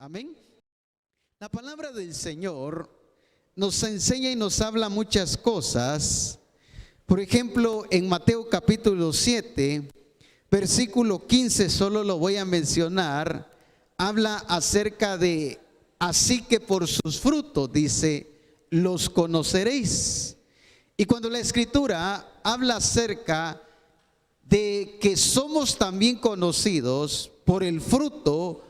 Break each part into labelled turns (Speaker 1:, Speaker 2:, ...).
Speaker 1: Amén. La palabra del Señor nos enseña y nos habla muchas cosas. Por ejemplo, en Mateo capítulo 7, versículo 15, solo lo voy a mencionar, habla acerca de, así que por sus frutos, dice, los conoceréis. Y cuando la Escritura habla acerca de que somos también conocidos por el fruto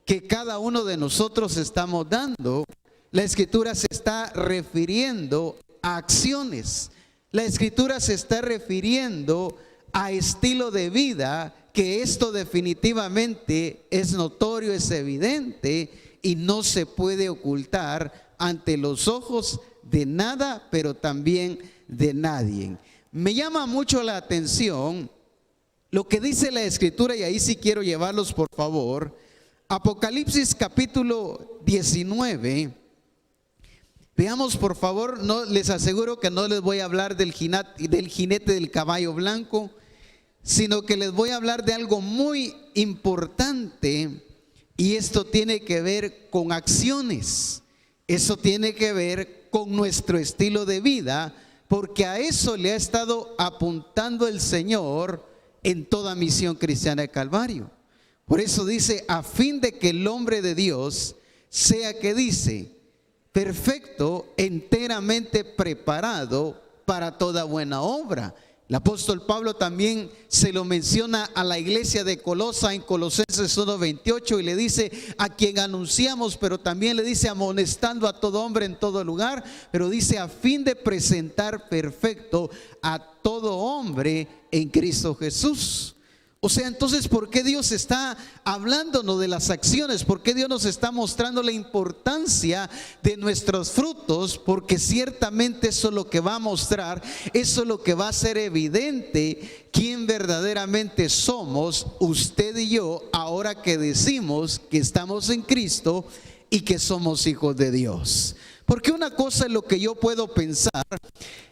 Speaker 1: que cada uno de nosotros estamos dando, la Escritura se está refiriendo a acciones. La Escritura se está refiriendo a estilo de vida, que esto definitivamente es notorio, es evidente y no se puede ocultar ante los ojos de nada, pero también de nadie. Me llama mucho la atención lo que dice la Escritura, y ahí sí quiero llevarlos por favor. Apocalipsis capítulo 19. Veamos por favor, no, les aseguro que no les voy a hablar del jinete del caballo blanco, sino que les voy a hablar de algo muy importante, y esto tiene que ver con acciones. Eso tiene que ver con nuestro estilo de vida, porque a eso le ha estado apuntando el Señor en toda misión cristiana de Calvario. Por eso dice, a fin de que el hombre de Dios sea, que dice, perfecto, enteramente preparado para toda buena obra. El apóstol Pablo también se lo menciona a la iglesia de Colosa en Colosenses 1:28, y le dice, a quien anunciamos, pero también le dice amonestando a todo hombre en todo lugar, pero dice a fin de presentar perfecto a todo hombre en Cristo Jesús. O sea, entonces, ¿por qué Dios está hablándonos de las acciones? ¿Por qué Dios nos está mostrando la importancia de nuestros frutos? Porque ciertamente eso es lo que va a mostrar, eso es lo que va a hacer evidente quién verdaderamente somos usted y yo, ahora que decimos que estamos en Cristo y que somos hijos de Dios. Porque una cosa es lo que yo puedo pensar,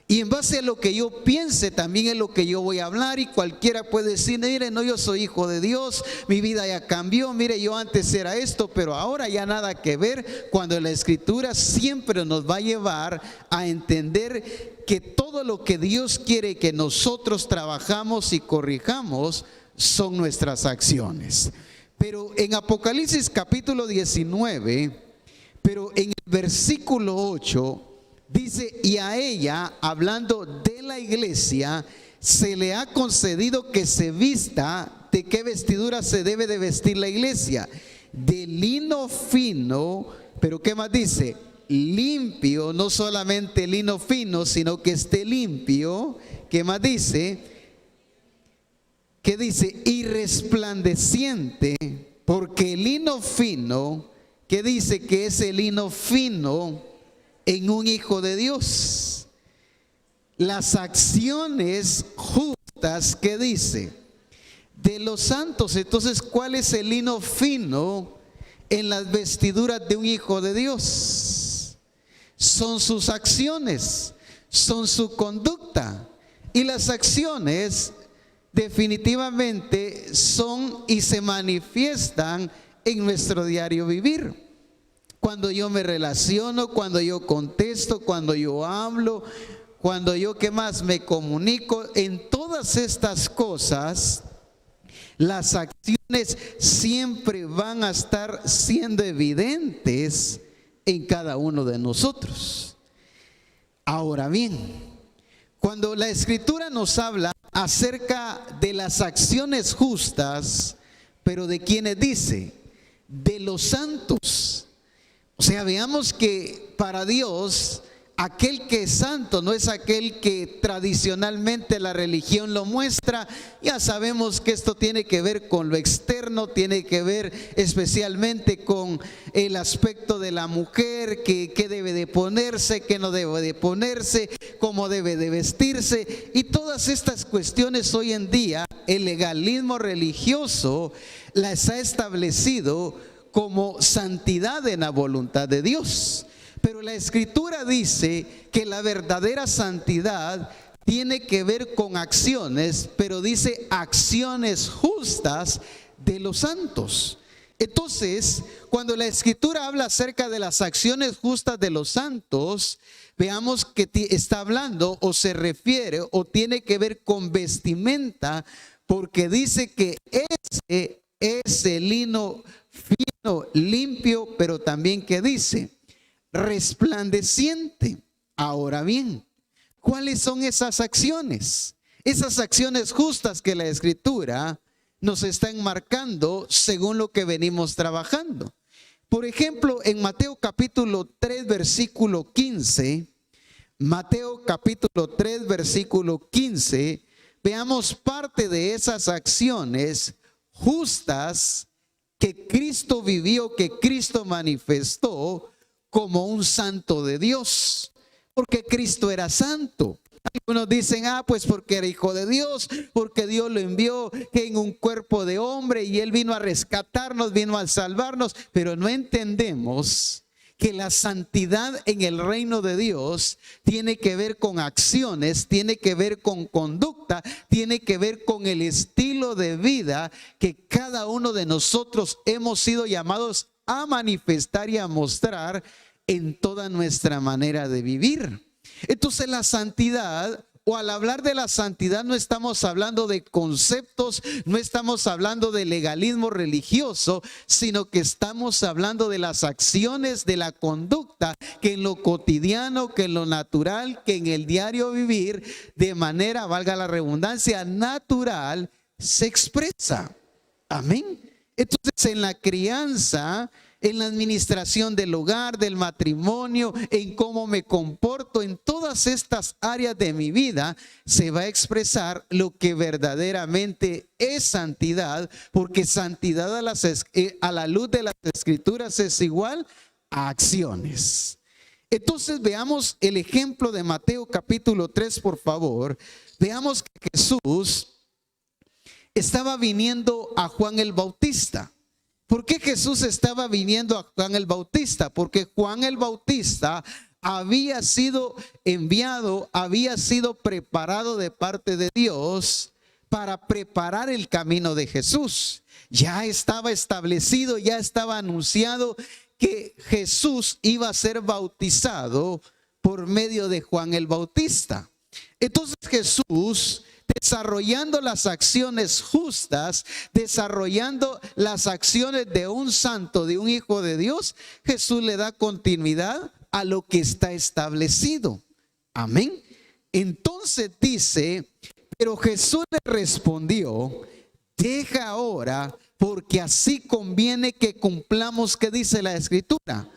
Speaker 1: y en base a lo que yo piense también es lo que yo voy a hablar, y cualquiera puede decir, mire, no, yo soy hijo de Dios, mi vida ya cambió, mire, yo antes era esto, pero ahora ya nada que ver, cuando la Escritura siempre nos va a llevar a entender que todo lo que Dios quiere que nosotros trabajamos y corrijamos son nuestras acciones. Pero en Apocalipsis capítulo 19, pero en el versículo 8, dice, y a ella, hablando de la iglesia, se le ha concedido que se vista. ¿De qué vestidura se debe de vestir la iglesia? De lino fino, pero ¿qué más dice? Limpio, no solamente lino fino, sino que esté limpio. ¿Qué más dice? ¿Qué dice? Y resplandeciente, porque el lino fino, ¿qué dice que es el lino fino en un hijo de Dios? Las acciones justas, ¿qué dice? De los santos. Entonces, ¿cuál es el lino fino en las vestiduras de un hijo de Dios? Son sus acciones, son su conducta. Y las acciones definitivamente son y se manifiestan en nuestro diario vivir. Cuando yo me relaciono, cuando yo contesto, cuando yo hablo, cuando yo, ¿qué más?, me comunico, en todas estas cosas, las acciones siempre van a estar siendo evidentes en cada uno de nosotros. Ahora bien, cuando la Escritura nos habla acerca de las acciones justas, pero ¿de quiénes dice? De los santos. O sea, veamos que para Dios, aquel que es santo no es aquel que tradicionalmente la religión lo muestra. Ya sabemos que esto tiene que ver con lo externo, tiene que ver especialmente con el aspecto de la mujer, que debe de ponerse, que no debe de ponerse, cómo debe de vestirse. Y todas estas cuestiones hoy en día, el legalismo religioso las ha establecido como santidad en la voluntad de Dios. Pero la Escritura dice que la verdadera santidad tiene que ver con acciones, pero dice acciones justas de los santos. Entonces, cuando la Escritura habla acerca de las acciones justas de los santos, veamos que está hablando o se refiere o tiene que ver con vestimenta, porque dice que ese es el lino fino, limpio, pero también que dice resplandeciente. Ahora bien, ¿cuáles son esas acciones? Esas acciones justas que la Escritura nos está enmarcando según lo que venimos trabajando. Por ejemplo, en Mateo capítulo 3, versículo 15, Mateo capítulo 3, versículo 15, veamos parte de esas acciones justas que Cristo vivió, que Cristo manifestó como un santo de Dios, porque Cristo era santo. Algunos dicen, pues porque era hijo de Dios, porque Dios lo envió en un cuerpo de hombre y Él vino a rescatarnos, vino a salvarnos, pero no entendemos que la santidad en el reino de Dios tiene que ver con acciones, tiene que ver con conducta, tiene que ver con el estilo de vida que cada uno de nosotros hemos sido llamados a manifestar y a mostrar en toda nuestra manera de vivir. Entonces la santidad, o al hablar de la santidad, no estamos hablando de conceptos, no estamos hablando de legalismo religioso, sino que estamos hablando de las acciones, de la conducta que en lo cotidiano, que en lo natural, que en el diario vivir, de manera, valga la redundancia, natural, se expresa. Amén. Entonces en la crianza, en la administración del hogar, del matrimonio, en cómo me comporto, en todas estas áreas de mi vida, se va a expresar lo que verdaderamente es santidad, porque santidad a la luz de las Escrituras es igual a acciones. Entonces veamos el ejemplo de Mateo capítulo 3, por favor. Veamos que Jesús estaba viniendo a Juan el Bautista. ¿Por qué Jesús estaba viniendo a Juan el Bautista? Porque Juan el Bautista había sido enviado, había sido preparado de parte de Dios para preparar el camino de Jesús. Ya estaba establecido, ya estaba anunciado que Jesús iba a ser bautizado por medio de Juan el Bautista. Entonces Jesús, desarrollando las acciones justas, desarrollando las acciones de un santo, de un hijo de Dios, Jesús le da continuidad a lo que está establecido. Amén. Entonces dice, pero Jesús le respondió, deja ahora, porque así conviene que cumplamos, que dice la Escritura,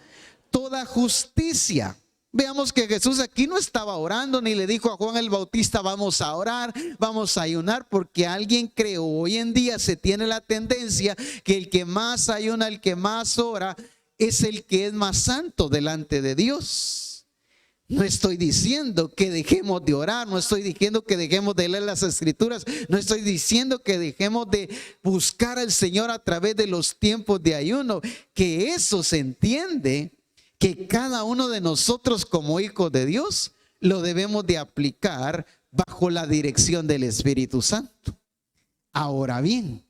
Speaker 1: toda justicia. Veamos que Jesús aquí no estaba orando ni le dijo a Juan el Bautista, vamos a orar, vamos a ayunar, porque alguien creó. Hoy en día se tiene la tendencia que el que más ayuna, el que más ora, es el que es más santo delante de Dios. No estoy diciendo que dejemos de orar, no estoy diciendo que dejemos de leer las Escrituras, no estoy diciendo que dejemos de buscar al Señor a través de los tiempos de ayuno, que eso se entiende, que cada uno de nosotros como hijos de Dios lo debemos de aplicar bajo la dirección del Espíritu Santo. Ahora bien,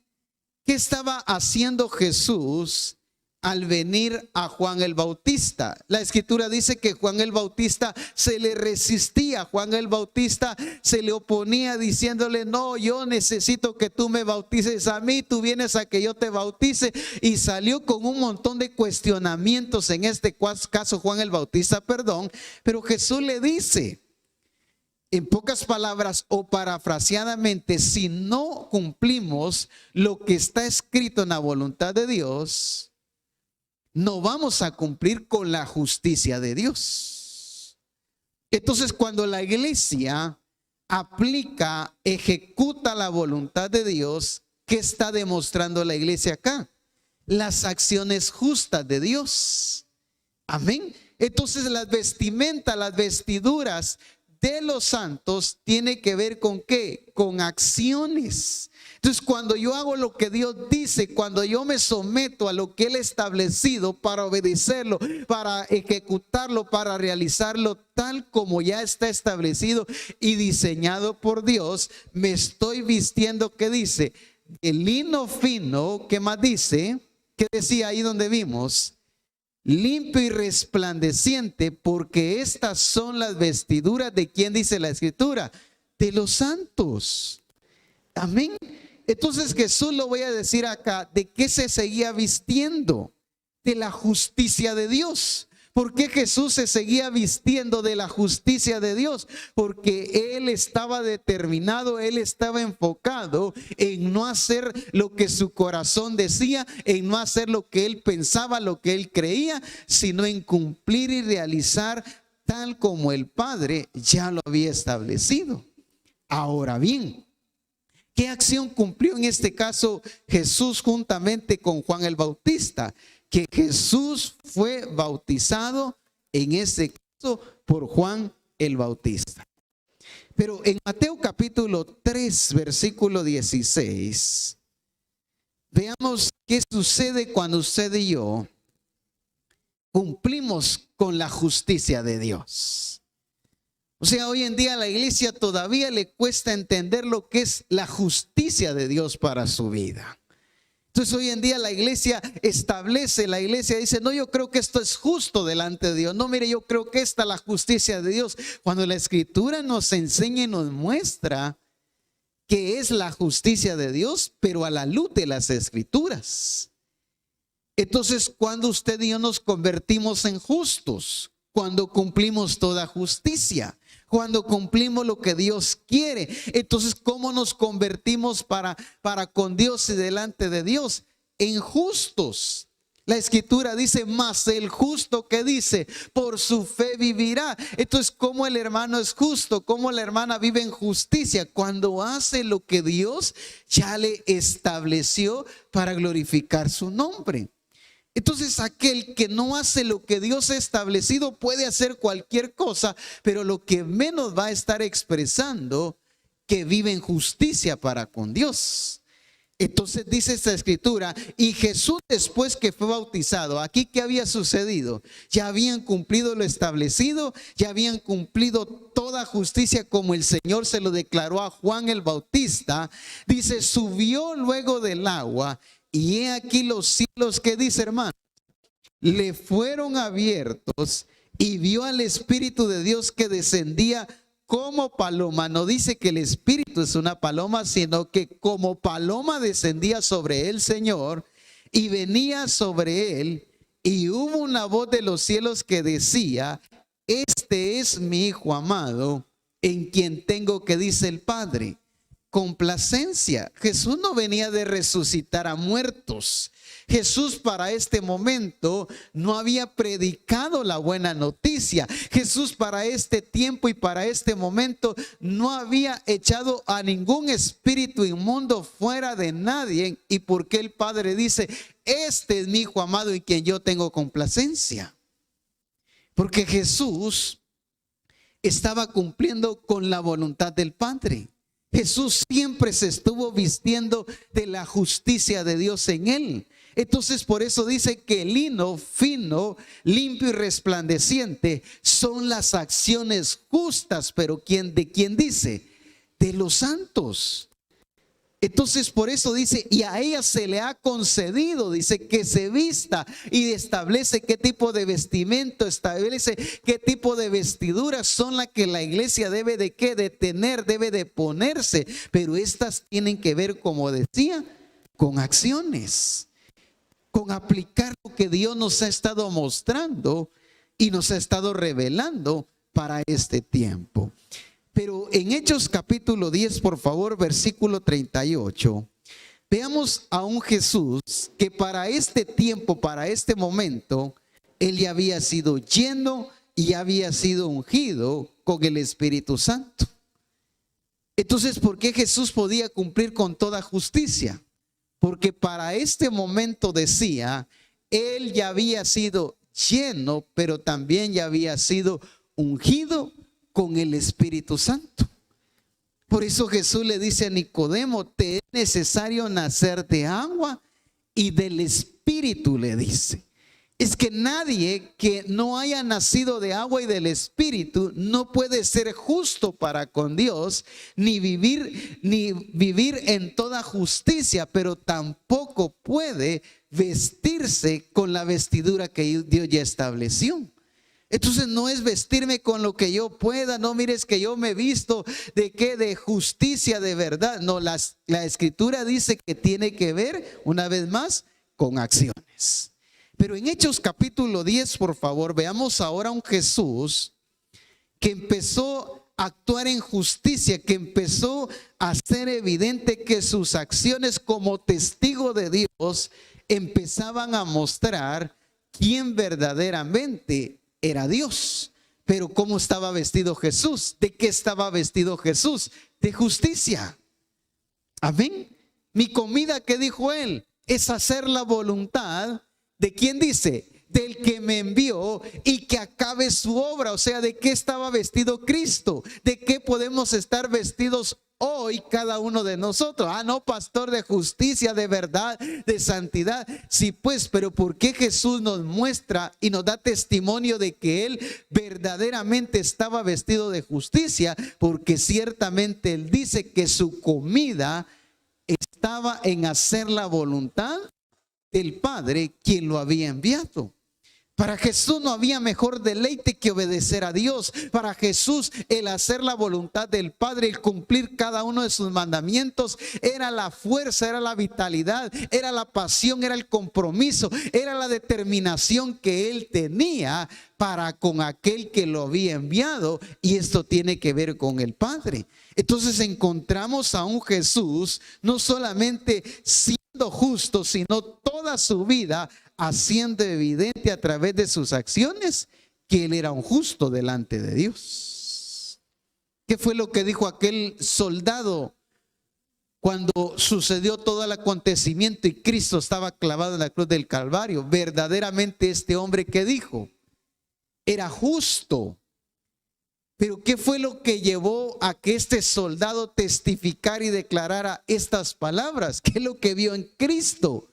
Speaker 1: ¿qué estaba haciendo Jesús al venir a Juan el Bautista? La Escritura dice que Juan el Bautista se le resistía, Juan el Bautista se le oponía diciéndole, no, yo necesito que tú me bautices a mí, tú vienes a que yo te bautice, y salió con un montón de cuestionamientos, en este caso Juan el Bautista, pero Jesús le dice, en pocas palabras o parafraseadamente, si no cumplimos lo que está escrito en la voluntad de Dios, no vamos a cumplir con la justicia de Dios. Entonces, cuando la iglesia aplica, ejecuta la voluntad de Dios, ¿qué está demostrando la iglesia acá? Las acciones justas de Dios. Amén. Entonces, las vestimentas, las vestiduras de los santos tiene que ver con ¿qué? Con acciones. Entonces, cuando yo hago lo que Dios dice, cuando yo me someto a lo que Él ha establecido para obedecerlo, para ejecutarlo, para realizarlo tal como ya está establecido y diseñado por Dios, me estoy vistiendo, ¿qué dice? El lino fino, ¿qué más dice? ¿Qué decía ahí donde vimos? Limpio y resplandeciente, porque estas son las vestiduras de ¿quién dice la Escritura? De los santos. Amén. Entonces Jesús, lo voy a decir acá, ¿de qué se seguía vistiendo? De la justicia de Dios. ¿Por qué Jesús se seguía vistiendo de la justicia de Dios? Porque Él estaba determinado, Él estaba enfocado en no hacer lo que su corazón decía, en no hacer lo que Él pensaba, lo que Él creía, sino en cumplir y realizar tal como el Padre ya lo había establecido. Ahora bien, ¿qué acción cumplió en este caso Jesús juntamente con Juan el Bautista? Que Jesús fue bautizado en este caso por Juan el Bautista. Pero en Mateo capítulo 3, versículo 16, veamos qué sucede cuando usted y yo cumplimos con la justicia de Dios. O sea, hoy en día a la iglesia todavía le cuesta entender lo que es la justicia de Dios para su vida. Entonces hoy en día la iglesia dice, no, yo creo que esto es justo delante de Dios. No, mire, yo creo que esta es la justicia de Dios. Cuando la Escritura nos enseña y nos muestra que es la justicia de Dios, pero a la luz de las Escrituras. Entonces, cuando usted y yo nos convertimos en justos, cuando cumplimos toda justicia, cuando cumplimos lo que Dios quiere. Entonces, ¿cómo nos convertimos para con Dios y delante de Dios? En justos. La Escritura dice, mas el justo, que dice, por su fe vivirá. Entonces, ¿cómo el hermano es justo? ¿Cómo la hermana vive en justicia? Cuando hace lo que Dios ya le estableció para glorificar su nombre. Entonces aquel que no hace lo que Dios ha establecido puede hacer cualquier cosa, pero lo que menos va a estar expresando que vive en justicia para con Dios. Entonces dice esta Escritura, y Jesús, después que fue bautizado, aquí ¿qué había sucedido? Ya habían cumplido lo establecido, ya habían cumplido toda justicia como el Señor se lo declaró a Juan el Bautista. Dice, subió luego del agua, y he aquí los cielos, que dice, hermano, le fueron abiertos, y vio al Espíritu de Dios que descendía como paloma. No dice que el Espíritu es una paloma, sino que como paloma descendía sobre el Señor y venía sobre él. Y hubo una voz de los cielos que decía, este es mi Hijo amado, en quien tengo, que dice el Padre, complacencia. Jesús no venía de resucitar a muertos. Jesús para este momento no había predicado la buena noticia. Jesús para este tiempo y para este momento no había echado a ningún espíritu inmundo fuera de nadie. ¿Y por qué el Padre dice, este es mi Hijo amado en quien yo tengo complacencia? Porque Jesús estaba cumpliendo con la voluntad del Padre. Jesús siempre se estuvo vistiendo de la justicia de Dios en él. Entonces por eso dice que lino fino, limpio y resplandeciente son las acciones justas. Pero ¿de quién dice? De los santos. Entonces por eso dice, y a ella se le ha concedido, dice, que se vista, y establece qué tipo de vestimento, establece qué tipo de vestiduras son las que la iglesia debe de qué, de tener, debe de ponerse. Pero estas tienen que ver, como decía, con acciones, con aplicar lo que Dios nos ha estado mostrando y nos ha estado revelando para este tiempo. Pero en Hechos capítulo 10, por favor, versículo 38, veamos a un Jesús que para este tiempo, para este momento, él ya había sido lleno y había sido ungido con el Espíritu Santo. Entonces, ¿por qué Jesús podía cumplir con toda justicia? Porque para este momento, decía, él ya había sido lleno, pero también ya había sido ungido con el Espíritu Santo. Por eso Jesús le dice a Nicodemo, te es necesario nacer de agua y del Espíritu, le dice. es que nadie que no haya nacido de agua y del Espíritu no puede ser justo para con Dios, ni vivir en toda justicia, pero tampoco puede vestirse con la vestidura que Dios ya estableció. Entonces no es vestirme con lo que yo pueda, no mires que yo me visto de qué, de justicia, de verdad. No, la Escritura dice que tiene que ver, una vez más, con acciones. Pero en Hechos capítulo 10, por favor, veamos ahora a un Jesús que empezó a actuar en justicia, que empezó a hacer evidente que sus acciones como testigo de Dios empezaban a mostrar quién verdaderamente era Dios. Pero ¿cómo estaba vestido Jesús? ¿De qué estaba vestido Jesús? De justicia. Amén. Mi comida, ¿qué dijo él? Es hacer la voluntad de quién dice, del que me envió y que acabe su obra. O sea, ¿de qué estaba vestido Cristo? ¿De qué podemos estar vestidos hoy cada uno de nosotros? Ah, no, pastor, de justicia, de verdad, de santidad. Sí, pues, pero ¿por qué Jesús nos muestra y nos da testimonio de que Él verdaderamente estaba vestido de justicia? Porque ciertamente Él dice que su comida estaba en hacer la voluntad del Padre, quien lo había enviado. Para Jesús no había mejor deleite que obedecer a Dios. Para Jesús el hacer la voluntad del Padre, el cumplir cada uno de sus mandamientos, era la fuerza, era la vitalidad, era la pasión, era el compromiso, era la determinación que él tenía para con aquel que lo había enviado. Y esto tiene que ver con el Padre. Entonces encontramos a un Jesús no solamente siendo justo, sino toda su vida haciendo evidente a través de sus acciones que él era un justo delante de Dios. ¿Qué fue lo que dijo aquel soldado cuando sucedió todo el acontecimiento y Cristo estaba clavado en la cruz del Calvario? Verdaderamente este hombre, ¿qué dijo? Era justo. Pero ¿qué fue lo que llevó a que este soldado testificara y declarara estas palabras? ¿Qué es lo que vio en Cristo?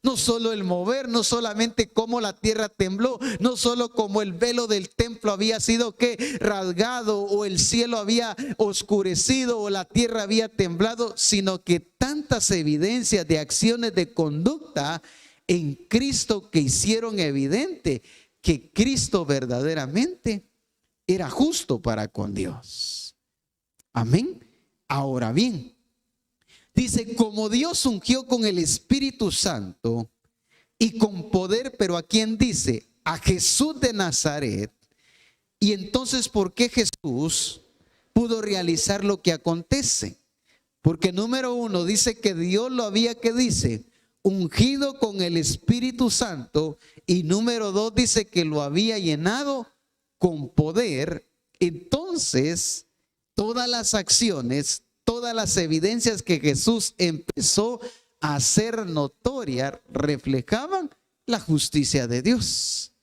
Speaker 1: No solo el mover, no solamente cómo la tierra tembló, no solo como el velo del templo había sido rasgado o el cielo había oscurecido o la tierra había temblado, sino que tantas evidencias de acciones de conducta en Cristo que hicieron evidente que Cristo verdaderamente era justo para con Dios. Amén. Ahora bien, dice, como Dios ungió con el Espíritu Santo y con poder, pero ¿a quién dice? A Jesús de Nazaret. Y entonces, ¿por qué Jesús pudo realizar lo que acontece? Porque número uno, dice que Dios lo había, ¿qué dice? Ungido con el Espíritu Santo. Y número dos, dice que lo había llenado con poder. Entonces, todas las acciones, todas las evidencias que Jesús empezó a hacer notoria reflejaban la justicia de Dios.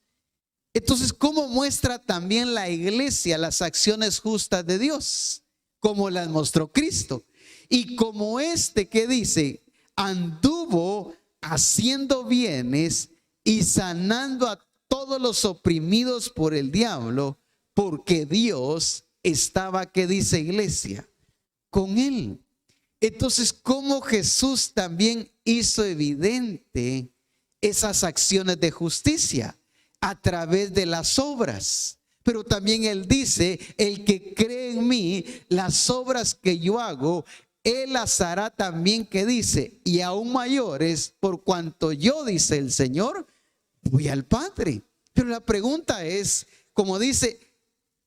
Speaker 1: Entonces, ¿cómo muestra también la iglesia las acciones justas de Dios? Como las mostró Cristo. Y como que dice, anduvo haciendo bienes y sanando a todos los oprimidos por el diablo, porque Dios estaba, ¿qué dice iglesia? Con él. Entonces, ¿cómo Jesús también hizo evidente esas acciones de justicia? A través de las obras. Pero también él dice, el que cree en mí, las obras que yo hago, él las hará también, que dice, y aún mayores, por cuanto yo, dice el Señor, voy al Padre. Pero la pregunta es, como dice,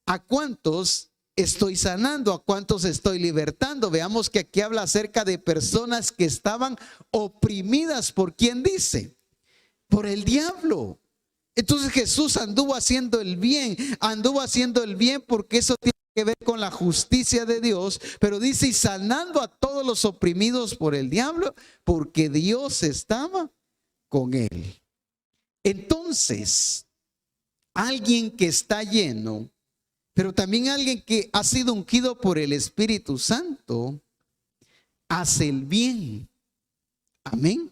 Speaker 1: ¿a cuántos estoy sanando? ¿A cuántos estoy libertando? Veamos que aquí habla acerca de personas que estaban oprimidas. ¿Por quién dice? Por el diablo. Entonces Jesús anduvo haciendo el bien porque eso tiene que ver con la justicia de Dios, pero dice, y sanando a todos los oprimidos por el diablo, porque Dios estaba con él. Entonces, alguien que está lleno, pero también alguien que ha sido ungido por el Espíritu Santo, hace el bien. Amén.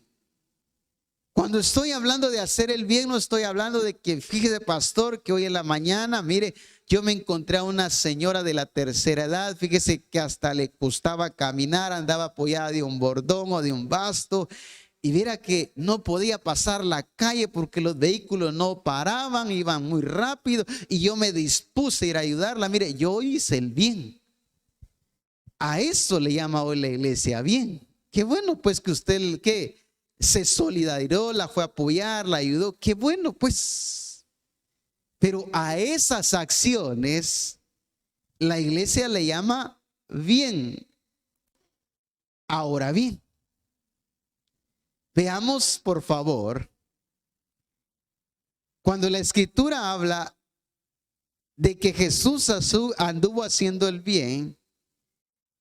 Speaker 1: Cuando estoy hablando de hacer el bien, no estoy hablando de que, fíjese pastor, que hoy en la mañana, mire, yo me encontré a una señora de la tercera edad, fíjese que hasta le costaba caminar, andaba apoyada de un bordón o de un basto, y viera que no podía pasar la calle porque los vehículos no paraban, iban muy rápido, y yo me dispuse a ir a ayudarla. Mire, yo hice el bien. A eso le llama hoy la iglesia bien. Qué bueno pues que usted, ¿qué? Se solidarizó, la fue a apoyar, la ayudó. Qué bueno pues. Pero a esas acciones la iglesia le llama bien. Ahora bien, veamos por favor, cuando la escritura habla de que Jesús anduvo haciendo el bien,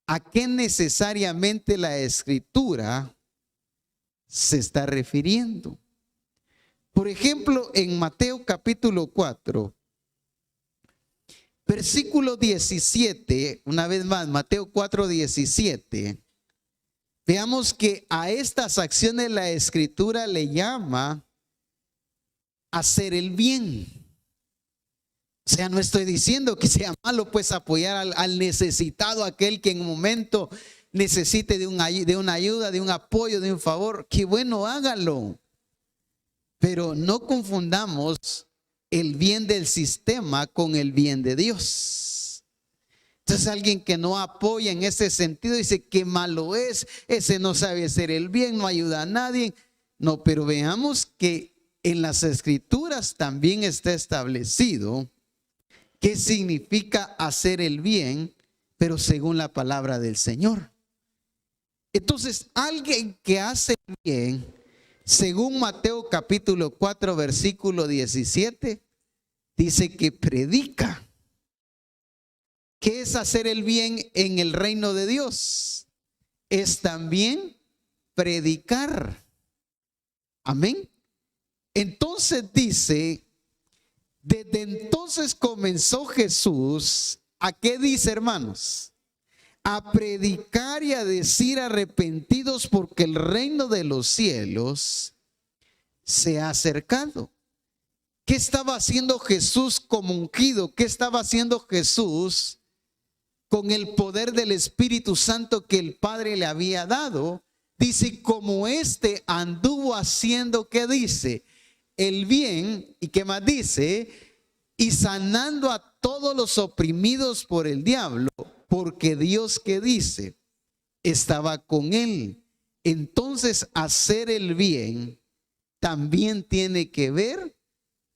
Speaker 1: ¿a qué necesariamente la escritura se está refiriendo? Por ejemplo, en Mateo capítulo 4, versículo 17, una vez más, Mateo 4, 17, veamos que a estas acciones la escritura le llama hacer el bien. O sea, no estoy diciendo que sea malo pues apoyar al necesitado, aquel que en un momento necesite de una ayuda, de un apoyo, de un favor. Qué bueno, hágalo. Pero no confundamos el bien del sistema con el bien de Dios. Entonces alguien que no apoya en ese sentido dice que malo es, ese no sabe hacer el bien, no ayuda a nadie. No, pero veamos que en las escrituras también está establecido qué significa hacer el bien, pero según la palabra del Señor. Entonces, alguien que hace el bien, según Mateo capítulo 4, versículo 17, dice que predica. ¿Qué es hacer el bien en el reino de Dios? Es también predicar. Amén. Entonces dice, desde entonces comenzó Jesús, ¿a qué dice, hermanos? A predicar y a decir arrepentidos porque el reino de los cielos se ha acercado. ¿Qué estaba haciendo Jesús como ungido? ¿Qué estaba haciendo Jesús con el poder del Espíritu Santo que el Padre le había dado? Dice, como este anduvo haciendo, ¿qué dice? El bien. ¿Y qué más dice? Y sanando a todos los oprimidos por el diablo, porque Dios, ¿qué dice? Estaba con él. Entonces, hacer el bien también tiene que ver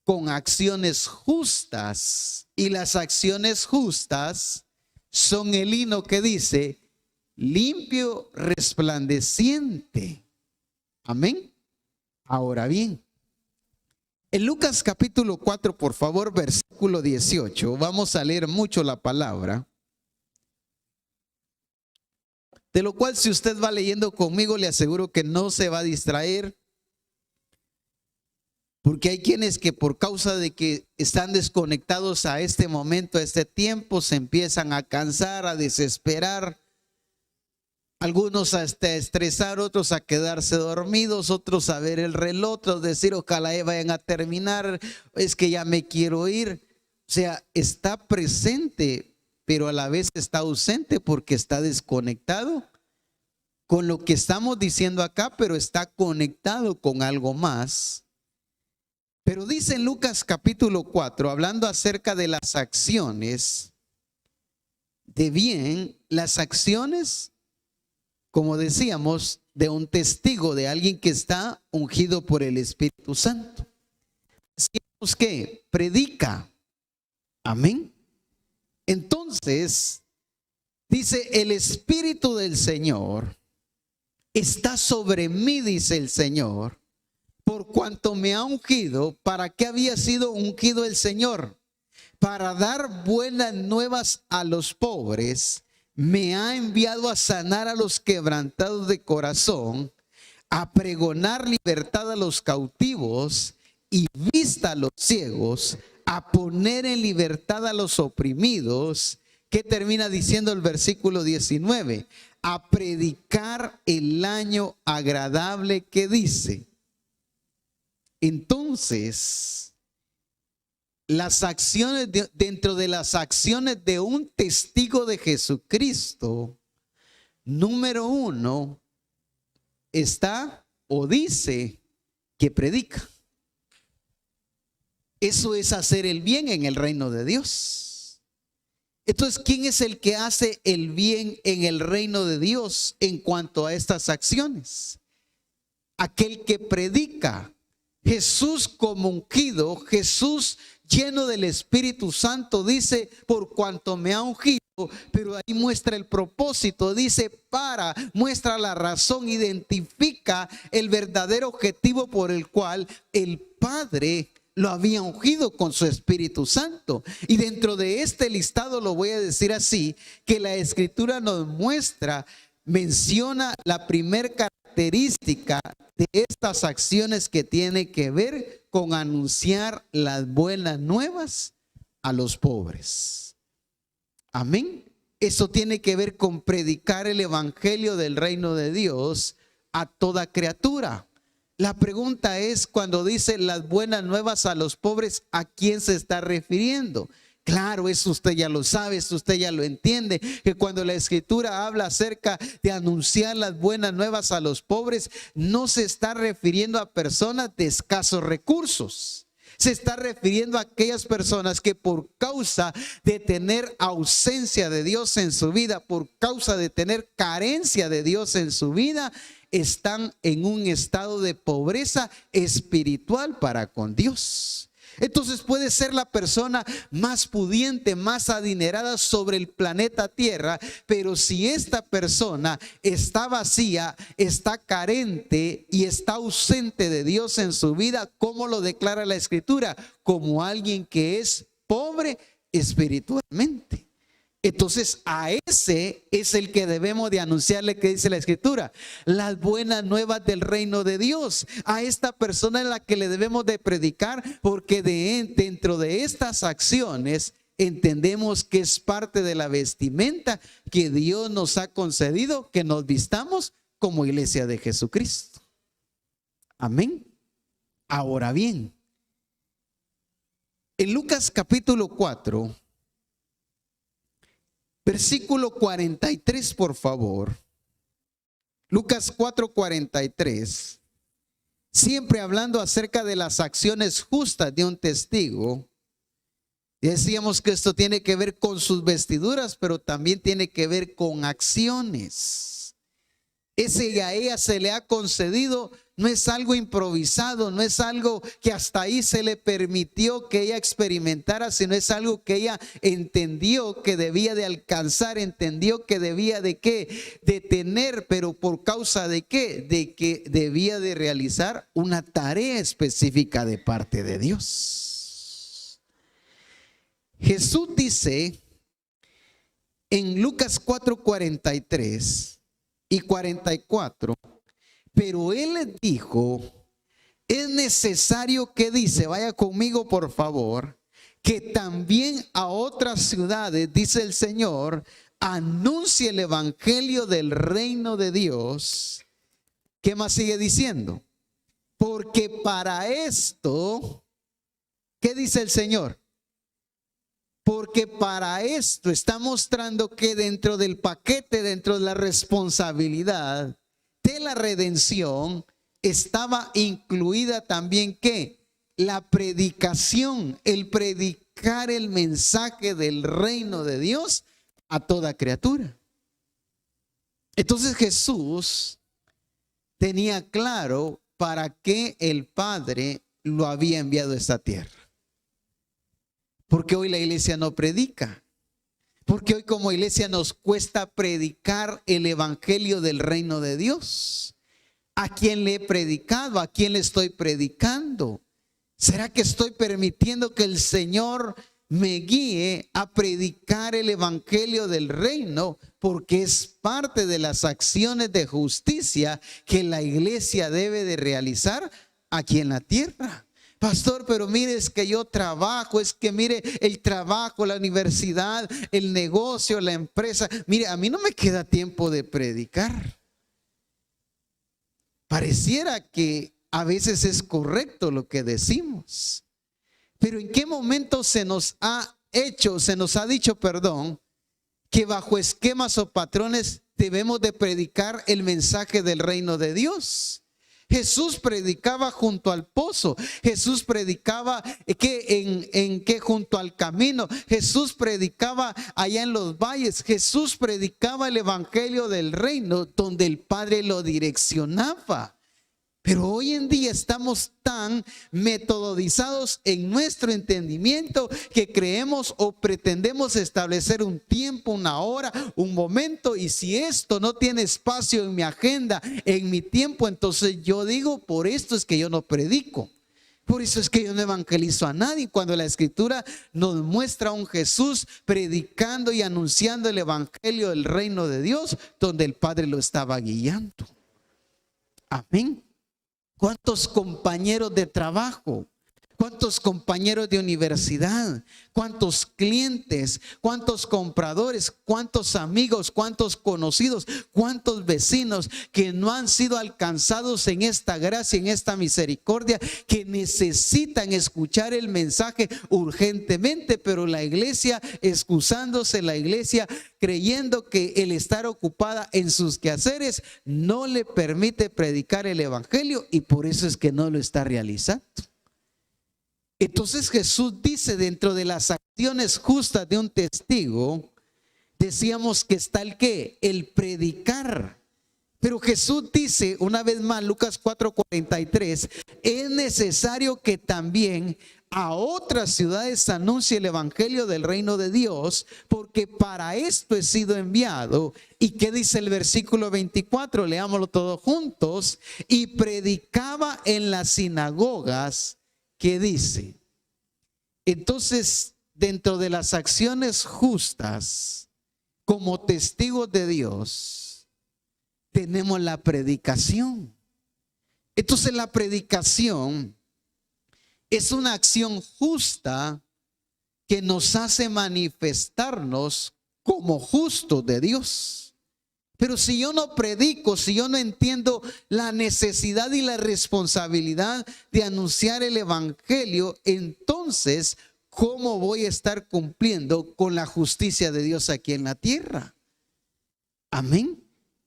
Speaker 1: con acciones justas. Y las acciones justas son el himno que dice, limpio, resplandeciente. Amén. Ahora bien, en Lucas capítulo 4, por favor, versículo 18, vamos a leer mucho la palabra. De lo cual, si usted va leyendo conmigo, le aseguro que no se va a distraer. Porque hay quienes que por causa de que están desconectados a este momento, a este tiempo, se empiezan a cansar, a desesperar. Algunos hasta a estresar, otros a quedarse dormidos, otros a ver el reloj, otros decir ojalá vayan a terminar, es que ya me quiero ir. O sea, está presente, pero a la vez está ausente porque está desconectado con lo que estamos diciendo acá, pero está conectado con algo más. Pero dice en Lucas capítulo 4, hablando acerca de las acciones de bien, las acciones, como decíamos, de un testigo, de alguien que está ungido por el Espíritu Santo. Decimos que predica. Amén. Entonces, dice, el Espíritu del Señor está sobre mí, dice el Señor, por cuanto me ha ungido. ¿Para qué había sido ungido el Señor? Para dar buenas nuevas a los pobres. Me ha enviado a sanar a los quebrantados de corazón, a pregonar libertad a los cautivos y vista a los ciegos, a poner en libertad a los oprimidos. ¿Qué termina diciendo el versículo 19? A predicar el año agradable, que dice, Entonces, las acciones dentro de las acciones de un testigo de Jesucristo, número uno, está o dice que predica. Eso es hacer el bien en el reino de Dios. Entonces, ¿quién es el que hace el bien en el reino de Dios en cuanto a estas acciones? Aquel que predica. Jesús como ungido, Jesús lleno del Espíritu Santo dice, por cuanto me ha ungido, pero ahí muestra el propósito, dice muestra la razón, identifica el verdadero objetivo por el cual el Padre lo había ungido con su Espíritu Santo. Y dentro de este listado, lo voy a decir así, que la Escritura nos menciona la primer característica de estas acciones que tiene que ver con anunciar las buenas nuevas a los pobres. Amén. Eso tiene que ver con predicar el evangelio del reino de Dios a toda criatura. La pregunta es, cuando dice las buenas nuevas a los pobres, ¿a quién se está refiriendo? Claro, eso usted ya lo sabe, eso usted ya lo entiende, que cuando la Escritura habla acerca de anunciar las buenas nuevas a los pobres, no se está refiriendo a personas de escasos recursos. Se está refiriendo a aquellas personas que por causa de tener ausencia de Dios en su vida, por causa de tener carencia de Dios en su vida, están en un estado de pobreza espiritual para con Dios. Entonces puede ser la persona más pudiente, más adinerada sobre el planeta Tierra, pero si esta persona está vacía, está carente y está ausente de Dios en su vida, ¿cómo lo declara la Escritura? Como alguien que es pobre espiritualmente. Entonces a ese es el que debemos de anunciarle, que dice la Escritura, las buenas nuevas del reino de Dios. A esta persona es la que le debemos de predicar, porque dentro de estas acciones entendemos que es parte de la vestimenta que Dios nos ha concedido, que nos vistamos como iglesia de Jesucristo. Amén. Ahora bien, en Lucas capítulo 4, versículo 43, por favor. Lucas 4:43. Siempre hablando acerca de las acciones justas de un testigo. Decíamos que esto tiene que ver con sus vestiduras, pero también tiene que ver con acciones. Ese y a ella se le ha concedido, no es algo improvisado, no es algo que hasta ahí se le permitió que ella experimentara, sino es algo que ella entendió que debía de alcanzar, entendió que debía de qué, de tener, pero por causa de qué, de que debía de realizar una tarea específica de parte de Dios. Jesús dice en Lucas 4:43 y 44, pero él les dijo, es necesario que dice, vaya conmigo por favor, que también a otras ciudades, dice el Señor, anuncie el evangelio del reino de Dios. ¿Qué más sigue diciendo? Porque para esto, ¿qué dice el Señor? Porque para esto está mostrando que dentro del paquete, dentro de la responsabilidad de la redención, estaba incluida también ¿qué? La predicación, el predicar el mensaje del reino de Dios a toda criatura. Entonces Jesús tenía claro para qué el Padre lo había enviado a esta tierra. Porque hoy la iglesia no predica. Porque hoy como iglesia nos cuesta predicar el evangelio del reino de Dios. ¿A quién le he predicado? ¿A quién le estoy predicando? ¿Será que estoy permitiendo que el Señor me guíe a predicar el evangelio del reino? Porque es parte de las acciones de justicia que la iglesia debe de realizar aquí en la tierra. Pastor, pero mire, es que yo trabajo, es que mire el trabajo, la universidad, el negocio, la empresa. Mire, a mí no me queda tiempo de predicar. Pareciera que a veces es correcto lo que decimos. Pero ¿en qué momento se nos ha dicho, que bajo esquemas o patrones debemos de predicar el mensaje del reino de Dios? Jesús predicaba junto al pozo. Jesús predicaba que junto al camino. Jesús predicaba allá en los valles. Jesús predicaba el evangelio del reino donde el Padre lo direccionaba. Pero hoy en día estamos tan metodizados en nuestro entendimiento que creemos o pretendemos establecer un tiempo, una hora, un momento. Y si esto no tiene espacio en mi agenda, en mi tiempo, entonces yo digo, por esto es que yo no predico. Por eso es que yo no evangelizo a nadie, cuando la Escritura nos muestra a un Jesús predicando y anunciando el evangelio del reino de Dios, donde el Padre lo estaba guiando. Amén. ¿Cuántos compañeros de trabajo? ¿Cuántos compañeros de universidad? ¿Cuántos clientes? ¿Cuántos compradores? ¿Cuántos amigos? ¿Cuántos conocidos? ¿Cuántos vecinos que no han sido alcanzados en esta gracia, en esta misericordia, que necesitan escuchar el mensaje urgentemente, pero la iglesia excusándose, la iglesia creyendo que el estar ocupada en sus quehaceres no le permite predicar el evangelio y por eso es que no lo está realizando? Entonces Jesús dice, dentro de las acciones justas de un testigo, decíamos que está el predicar. Pero Jesús dice, una vez más, Lucas 4:43, es necesario que también a otras ciudades anuncie el evangelio del reino de Dios, porque para esto he sido enviado. ¿Y qué dice el versículo 24? Leámoslo todos juntos. Y predicaba en las sinagogas. ¿Qué dice? Entonces, dentro de las acciones justas, como testigos de Dios, tenemos la predicación. Entonces, la predicación es una acción justa que nos hace manifestarnos como justos de Dios. Pero si yo no predico, si yo no entiendo la necesidad y la responsabilidad de anunciar el evangelio, entonces, ¿cómo voy a estar cumpliendo con la justicia de Dios aquí en la tierra? Amén.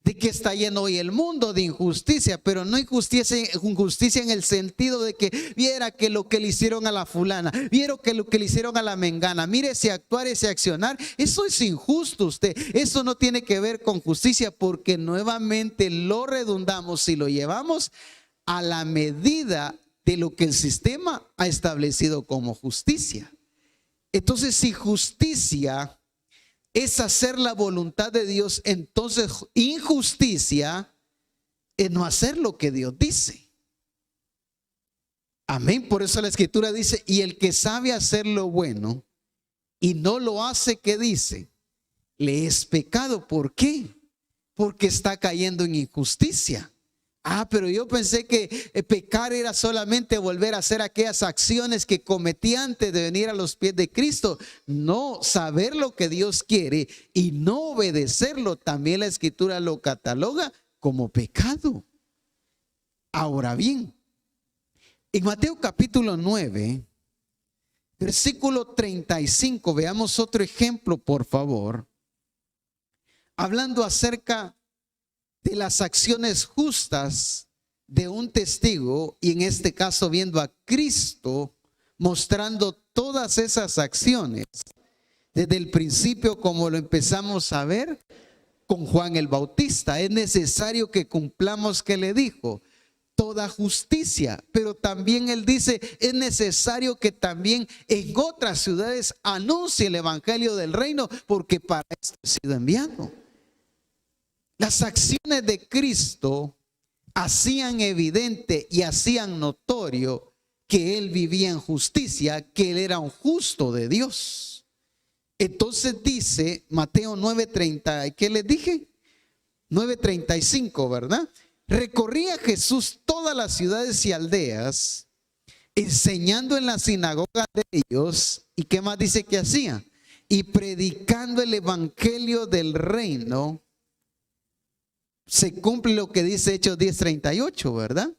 Speaker 1: ¿De qué está lleno hoy el mundo? De injusticia, pero no injusticia en el sentido de que viera que lo que le hicieron a la fulana, vieron que lo que le hicieron a la mengana, mire ese actuar, ese accionar, eso es injusto usted, eso no tiene que ver con justicia, porque nuevamente lo redundamos y lo llevamos a la medida de lo que el sistema ha establecido como justicia. Entonces, si justicia es hacer la voluntad de Dios, entonces injusticia es no hacer lo que Dios dice. Amén. Por eso la Escritura dice, y el que sabe hacer lo bueno y no lo hace, ¿qué dice? Le es pecado. ¿Por qué? Porque está cayendo en injusticia. Pero yo pensé que pecar era solamente volver a hacer aquellas acciones que cometí antes de venir a los pies de Cristo. No, saber lo que Dios quiere y no obedecerlo, también la Escritura lo cataloga como pecado. Ahora bien, en Mateo capítulo 9, versículo 35, veamos otro ejemplo, por favor. Hablando acerca de las acciones justas de un testigo, y en este caso viendo a Cristo mostrando todas esas acciones desde el principio, como lo empezamos a ver con Juan el Bautista. Es necesario que cumplamos, que le dijo, toda justicia, pero también él dice, es necesario que también en otras ciudades anuncie el evangelio del reino, porque para esto he sido enviado. Las acciones de Cristo hacían evidente y hacían notorio que Él vivía en justicia, que Él era un justo de Dios. Entonces dice Mateo 9:30, ¿qué les dije? 9:35, ¿verdad? Recorría Jesús todas las ciudades y aldeas, enseñando en las sinagogas de ellos. ¿Y qué más dice que hacía? Y predicando el evangelio del reino. Se cumple lo que dice Hechos 10:38, ¿verdad?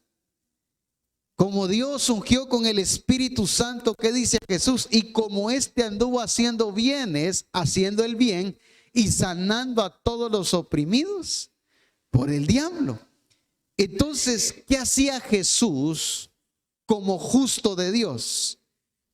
Speaker 1: como Dios ungió con el Espíritu Santo, ¿qué dice Jesús? Y como éste anduvo haciendo bienes, haciendo el bien y sanando a todos los oprimidos por el diablo. Entonces, ¿qué hacía Jesús como justo de Dios?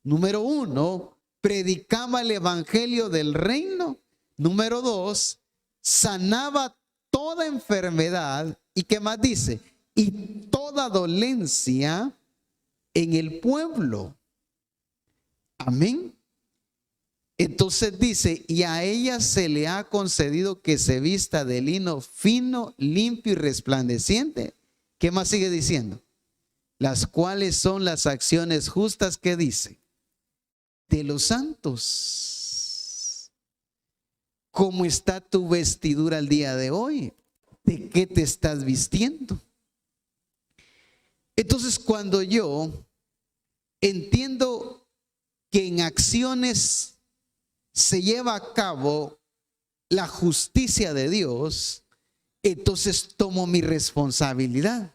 Speaker 1: Número uno, predicaba el evangelio del reino. Número dos, sanaba toda enfermedad. ¿Y qué más dice? Y toda dolencia en el pueblo. Amén. Entonces dice, y a ella se le ha concedido que se vista de lino fino, limpio y resplandeciente. ¿Qué más sigue diciendo? Las cuales son las acciones justas que dice de los santos. ¿Cómo está tu vestidura el día de hoy? ¿De qué te estás vistiendo? Entonces, cuando yo entiendo que en acciones se lleva a cabo la justicia de Dios, entonces tomo mi responsabilidad.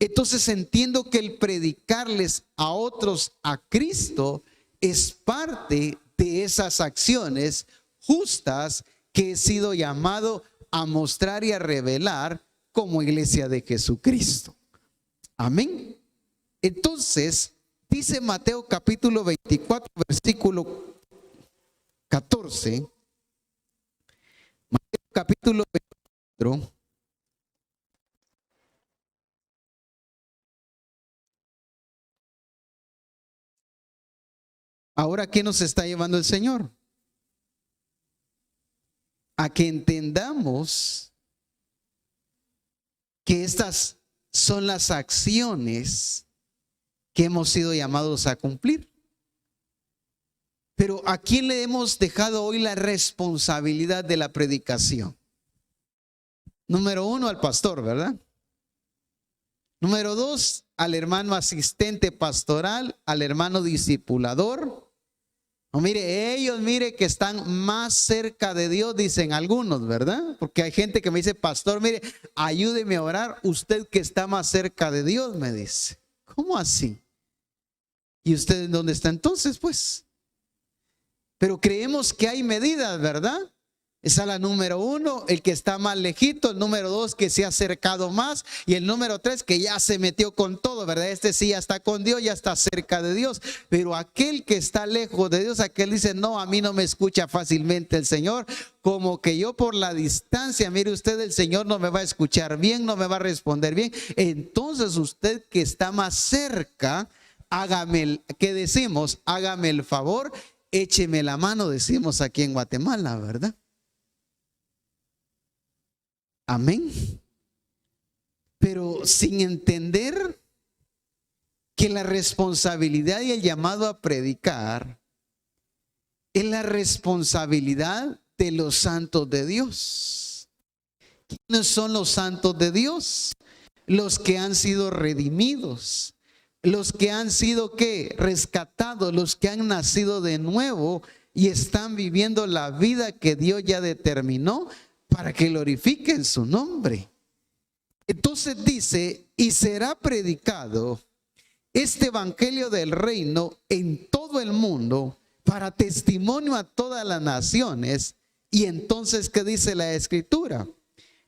Speaker 1: Entonces entiendo que el predicarles a otros a Cristo es parte de esas acciones justas que he sido llamado a mostrar y a revelar como iglesia de Jesucristo. Amén. Entonces, dice Mateo capítulo 24, versículo 14. Mateo capítulo 24. Ahora, ¿qué nos está llevando el Señor? A que entendamos que estas son las acciones que hemos sido llamados a cumplir. Pero ¿a quién le hemos dejado hoy la responsabilidad de la predicación? Número uno, al pastor, ¿verdad? Número dos, al hermano asistente pastoral, al hermano discipulador. No, mire, ellos, mire que están más cerca de Dios, dicen algunos, ¿verdad? Porque hay gente que me dice, pastor, mire, ayúdeme a orar, usted que está más cerca de Dios, me dice. ¿Cómo así? ¿Y usted en dónde está entonces, pues? Pero creemos que hay medidas, ¿verdad? Esa es la número uno, el que está más lejito. El número dos, que se ha acercado más. Y el número tres, que ya se metió con todo, ¿verdad? Este sí ya está con Dios, ya está cerca de Dios. Pero aquel que está lejos de Dios, aquel dice, no, a mí no me escucha fácilmente el Señor. Como que yo por la distancia, mire usted, el Señor no me va a escuchar bien, no me va a responder bien. Entonces usted que está más cerca, hágame, ¿qué decimos? Hágame el favor, écheme la mano, decimos aquí en Guatemala, ¿verdad? Amén. Pero sin entender que la responsabilidad y el llamado a predicar es la responsabilidad de los santos de Dios. ¿Quiénes son los santos de Dios? Los que han sido redimidos, los que han sido ¿qué? Rescatados, los que han nacido de nuevo y están viviendo la vida que Dios ya determinó para que glorifiquen su nombre. Entonces dice, y será predicado este evangelio del reino en todo el mundo para testimonio a todas las naciones. Y entonces, ¿qué dice la Escritura?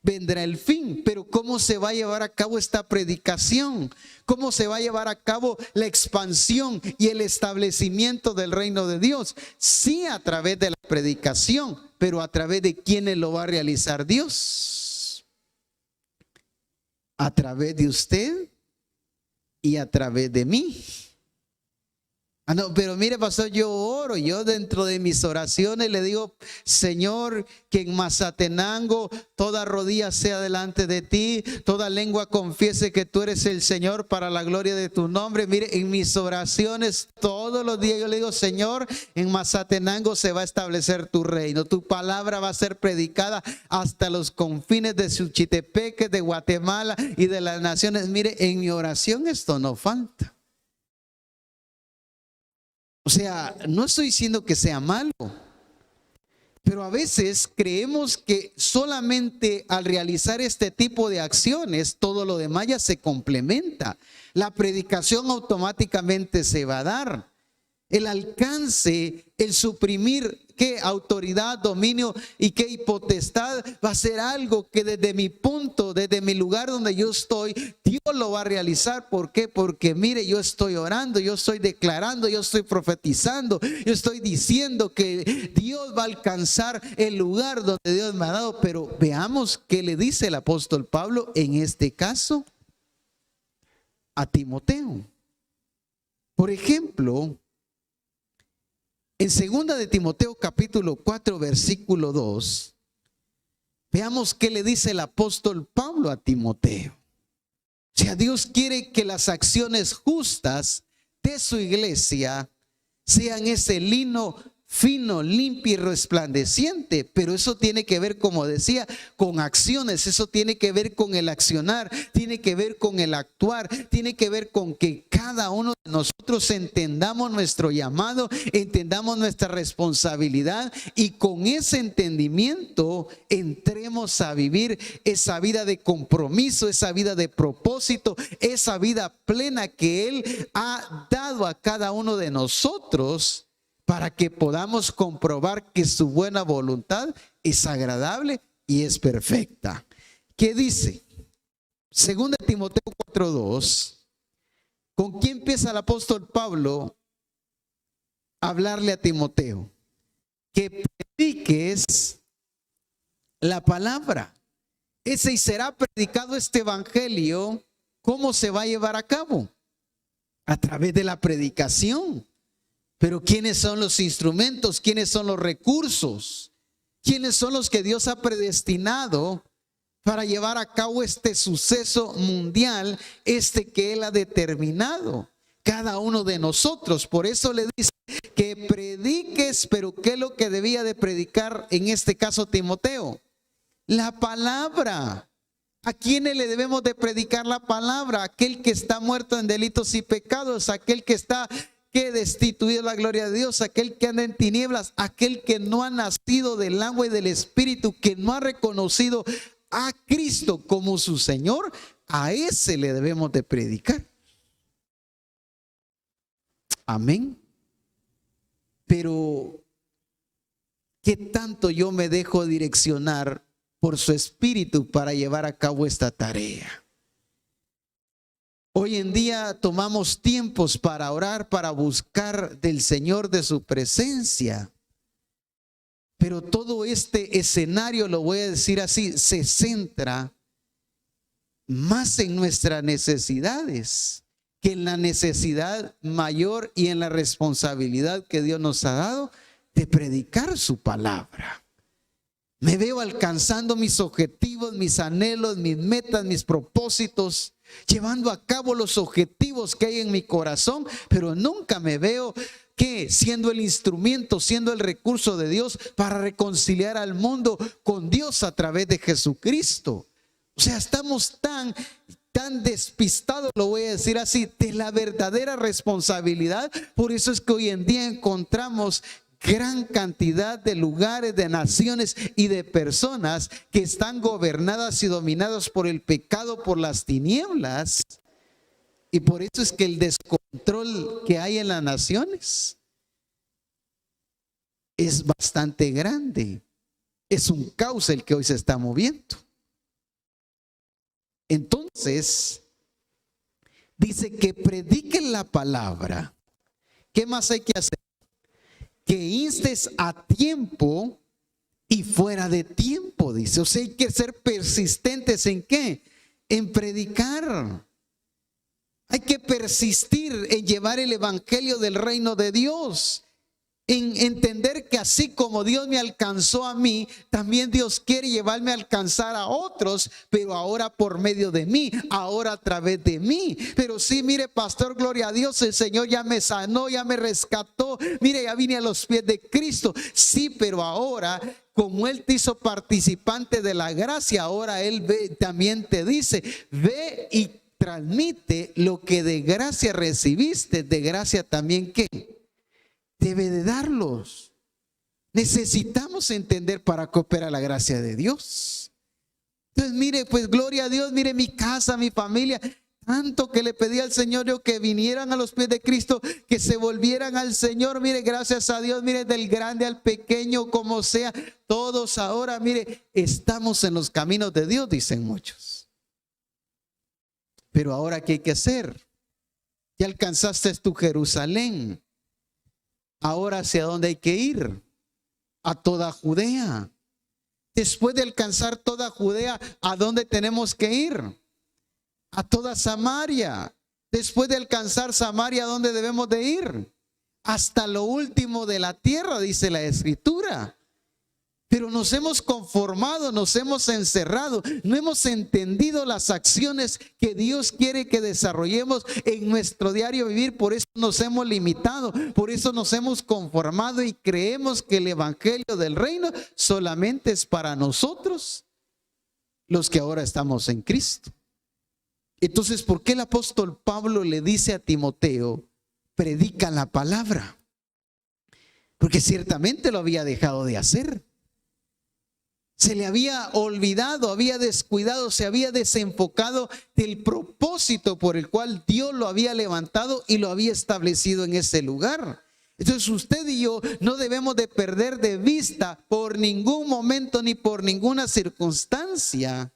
Speaker 1: Vendrá el fin, pero ¿cómo se va a llevar a cabo esta predicación? ¿Cómo se va a llevar a cabo la expansión y el establecimiento del reino de Dios? Sí, a través de la predicación, pero ¿a través de quiénes lo va a realizar Dios? A través de usted y a través de mí. Ah, no, pero mire, pastor, yo oro, yo dentro de mis oraciones le digo, Señor, que en Mazatenango toda rodilla sea delante de ti, toda lengua confiese que tú eres el Señor para la gloria de tu nombre. Mire, en mis oraciones todos los días yo le digo, Señor, en Mazatenango se va a establecer tu reino, tu palabra va a ser predicada hasta los confines de Suchitepeque, de Guatemala y de las naciones. Mire, en mi oración esto no falta. O sea, no estoy diciendo que sea malo, Pero a veces creemos que solamente al realizar este tipo de acciones, todo lo demás ya se complementa. La predicación automáticamente se va a dar. El alcance, el suprimir qué autoridad, dominio y qué potestad va a ser algo que desde mi punto, desde mi lugar donde yo estoy, Dios lo va a realizar. ¿Por qué? Porque mire, yo estoy orando, yo estoy declarando, yo estoy profetizando, yo estoy diciendo que Dios va a alcanzar el lugar donde Dios me ha dado. Pero veamos qué le dice el apóstol Pablo en este caso a Timoteo. Por ejemplo, en 2 de Timoteo capítulo 4 versículo 2, veamos qué le dice el apóstol Pablo a Timoteo. O sea, Dios quiere que las acciones justas de su iglesia sean ese lino fino, limpio y resplandeciente, pero eso tiene que ver, como decía, con acciones. Eso tiene que ver con el accionar, tiene que ver con el actuar, tiene que ver con que cada uno de nosotros entendamos nuestro llamado, entendamos nuestra responsabilidad, y con ese entendimiento entremos a vivir esa vida de compromiso, esa vida de propósito, esa vida plena que Él ha dado a cada uno de nosotros, para que podamos comprobar que su buena voluntad es agradable y es perfecta. ¿Qué dice? 2 Timoteo 4:2. ¿Con quién empieza el apóstol Pablo a hablarle a Timoteo? Que prediques la palabra. Ese y será predicado este evangelio. ¿Cómo se va a llevar a cabo? A través de la predicación. Pero ¿quiénes son los instrumentos? ¿Quiénes son los recursos? ¿Quiénes son los que Dios ha predestinado para llevar a cabo este suceso mundial, que Él ha determinado? Cada uno de nosotros. Por eso le dice que prediques. Pero ¿qué es lo que debía de predicar en este caso Timoteo? La palabra. ¿A quiénes le debemos de predicar la palabra? Aquel que está muerto en delitos y pecados, aquel que está destituido de la gloria de Dios, aquel que anda en tinieblas, aquel que no ha nacido del agua y del Espíritu, que no ha reconocido a Cristo como su Señor. A ese le debemos de predicar. Amén. Pero ¿qué tanto yo me dejo direccionar por su Espíritu para llevar a cabo esta tarea? Hoy en día tomamos tiempos para orar, para buscar del Señor, de su presencia. Pero todo este escenario, lo voy a decir así, se centra más en nuestras necesidades que en la necesidad mayor y en la responsabilidad que Dios nos ha dado de predicar su palabra. Me veo alcanzando mis objetivos, mis anhelos, mis metas, mis propósitos, llevando a cabo los objetivos que hay en mi corazón, pero nunca me veo siendo el instrumento, siendo el recurso de Dios para reconciliar al mundo con Dios a través de Jesucristo. O sea, estamos tan despistados, lo voy a decir así, de la verdadera responsabilidad. Por eso es que hoy en día encontramos gran cantidad de lugares, de naciones y de personas que están gobernadas y dominadas por el pecado, por las tinieblas. Y por eso es que el descontrol que hay en las naciones es bastante grande. Es un caos el que hoy se está moviendo. Entonces, dice que prediquen la palabra. ¿Qué más hay que hacer? Que instes a tiempo y fuera de tiempo, dice. O sea, hay que ser persistentes ¿en qué? En predicar. Hay que persistir en llevar el evangelio del reino de Dios. En entender que así como Dios me alcanzó a mí, también Dios quiere llevarme a alcanzar a otros, pero ahora por medio de mí, ahora a través de mí. Pero sí, mire, pastor, gloria a Dios, el Señor ya me sanó, ya me rescató, mire, ya vine a los pies de Cristo. Sí, pero ahora, como Él te hizo participante de la gracia, ahora Él también te dice, ve y transmite lo que de gracia recibiste, de gracia también ¿qué? Debe de darlos. Necesitamos entender para qué opera la gracia de Dios. Entonces, mire, pues gloria a Dios, mire mi casa, mi familia. Tanto que le pedí al Señor yo que vinieran a los pies de Cristo, que se volvieran al Señor. Mire, gracias a Dios, mire, del grande al pequeño, como sea, todos ahora, mire, estamos en los caminos de Dios, dicen muchos. Pero ahora, ¿qué hay que hacer? Ya alcanzaste tu Jerusalén. Ahora, ¿hacia dónde hay que ir? A toda Judea. Después de alcanzar toda Judea, ¿a dónde tenemos que ir? A toda Samaria. Después de alcanzar Samaria, ¿a dónde debemos de ir? Hasta lo último de la tierra, dice la Escritura. Pero nos hemos conformado, nos hemos encerrado, no hemos entendido las acciones que Dios quiere que desarrollemos en nuestro diario vivir. Por eso nos hemos limitado, por eso nos hemos conformado y creemos que el evangelio del reino solamente es para nosotros, los que ahora estamos en Cristo. Entonces, ¿por qué el apóstol Pablo le dice a Timoteo, predica la palabra? Porque ciertamente lo había dejado de hacer. Se le había olvidado, había descuidado, se había desenfocado del propósito por el cual Dios lo había levantado y lo había establecido en ese lugar. Entonces usted y yo no debemos de perder de vista por ningún momento ni por ninguna circunstancia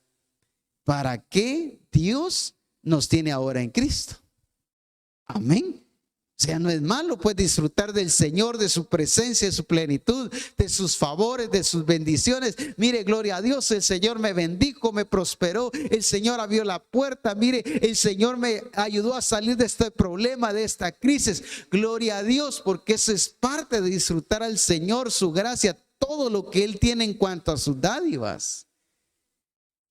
Speaker 1: para qué Dios nos tiene ahora en Cristo. Amén. O sea, no es malo pues disfrutar del Señor, de su presencia, de su plenitud, de sus favores, de sus bendiciones. Mire, gloria a Dios, el Señor me bendijo, me prosperó, el Señor abrió la puerta, mire, el Señor me ayudó a salir de este problema, de esta crisis. Gloria a Dios, porque eso es parte de disfrutar al Señor, su gracia, todo lo que Él tiene en cuanto a sus dádivas.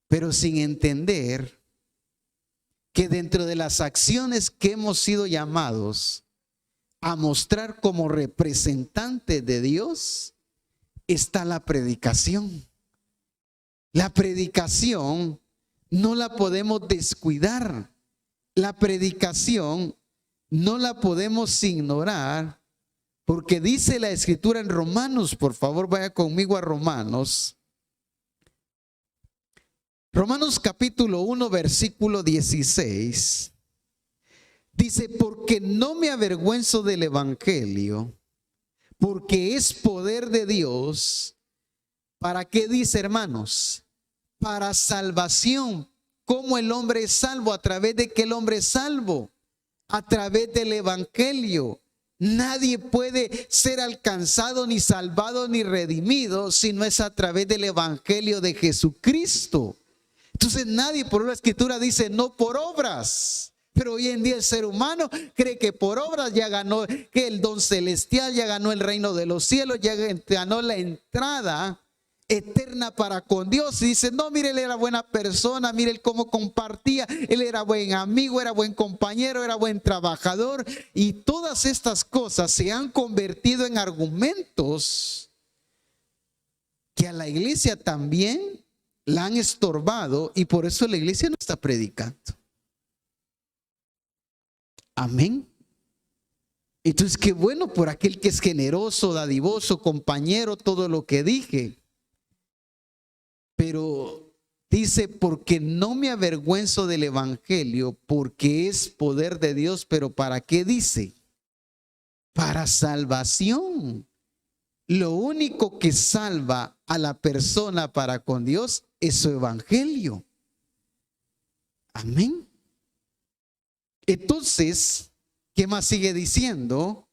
Speaker 1: Pero sin entender que dentro de las acciones que hemos sido llamados a mostrar como representantes de Dios, está la predicación. La predicación no la podemos descuidar. La predicación no la podemos ignorar, porque dice la Escritura en Romanos, por favor vaya conmigo a Romanos. Romanos capítulo 1, versículo 16. Dice, porque no me avergüenzo del evangelio, porque es poder de Dios. ¿Para qué dice, hermanos? Para salvación. ¿Cómo el hombre es salvo? ¿A través de qué el hombre es salvo? A través del evangelio. Nadie puede ser alcanzado, ni salvado, ni redimido si no es a través del evangelio de Jesucristo. Entonces nadie, por la Escritura dice no por obras. Pero hoy en día el ser humano cree que por obras ya ganó, que el don celestial, ya ganó el reino de los cielos, ya ganó la entrada eterna para con Dios. Y dice, no, mire, él era buena persona, mire él cómo compartía, él era buen amigo, era buen compañero, era buen trabajador. Y todas estas cosas se han convertido en argumentos que a la iglesia también la han estorbado, y por eso la iglesia no está predicando. Amén. Entonces, qué bueno por aquel que es generoso, dadivoso, compañero, todo lo que dije. Pero dice, porque no me avergüenzo del evangelio, porque es poder de Dios. Pero ¿para qué dice? Para salvación. Lo único que salva a la persona para con Dios es su evangelio. Amén. Entonces, ¿qué más sigue diciendo?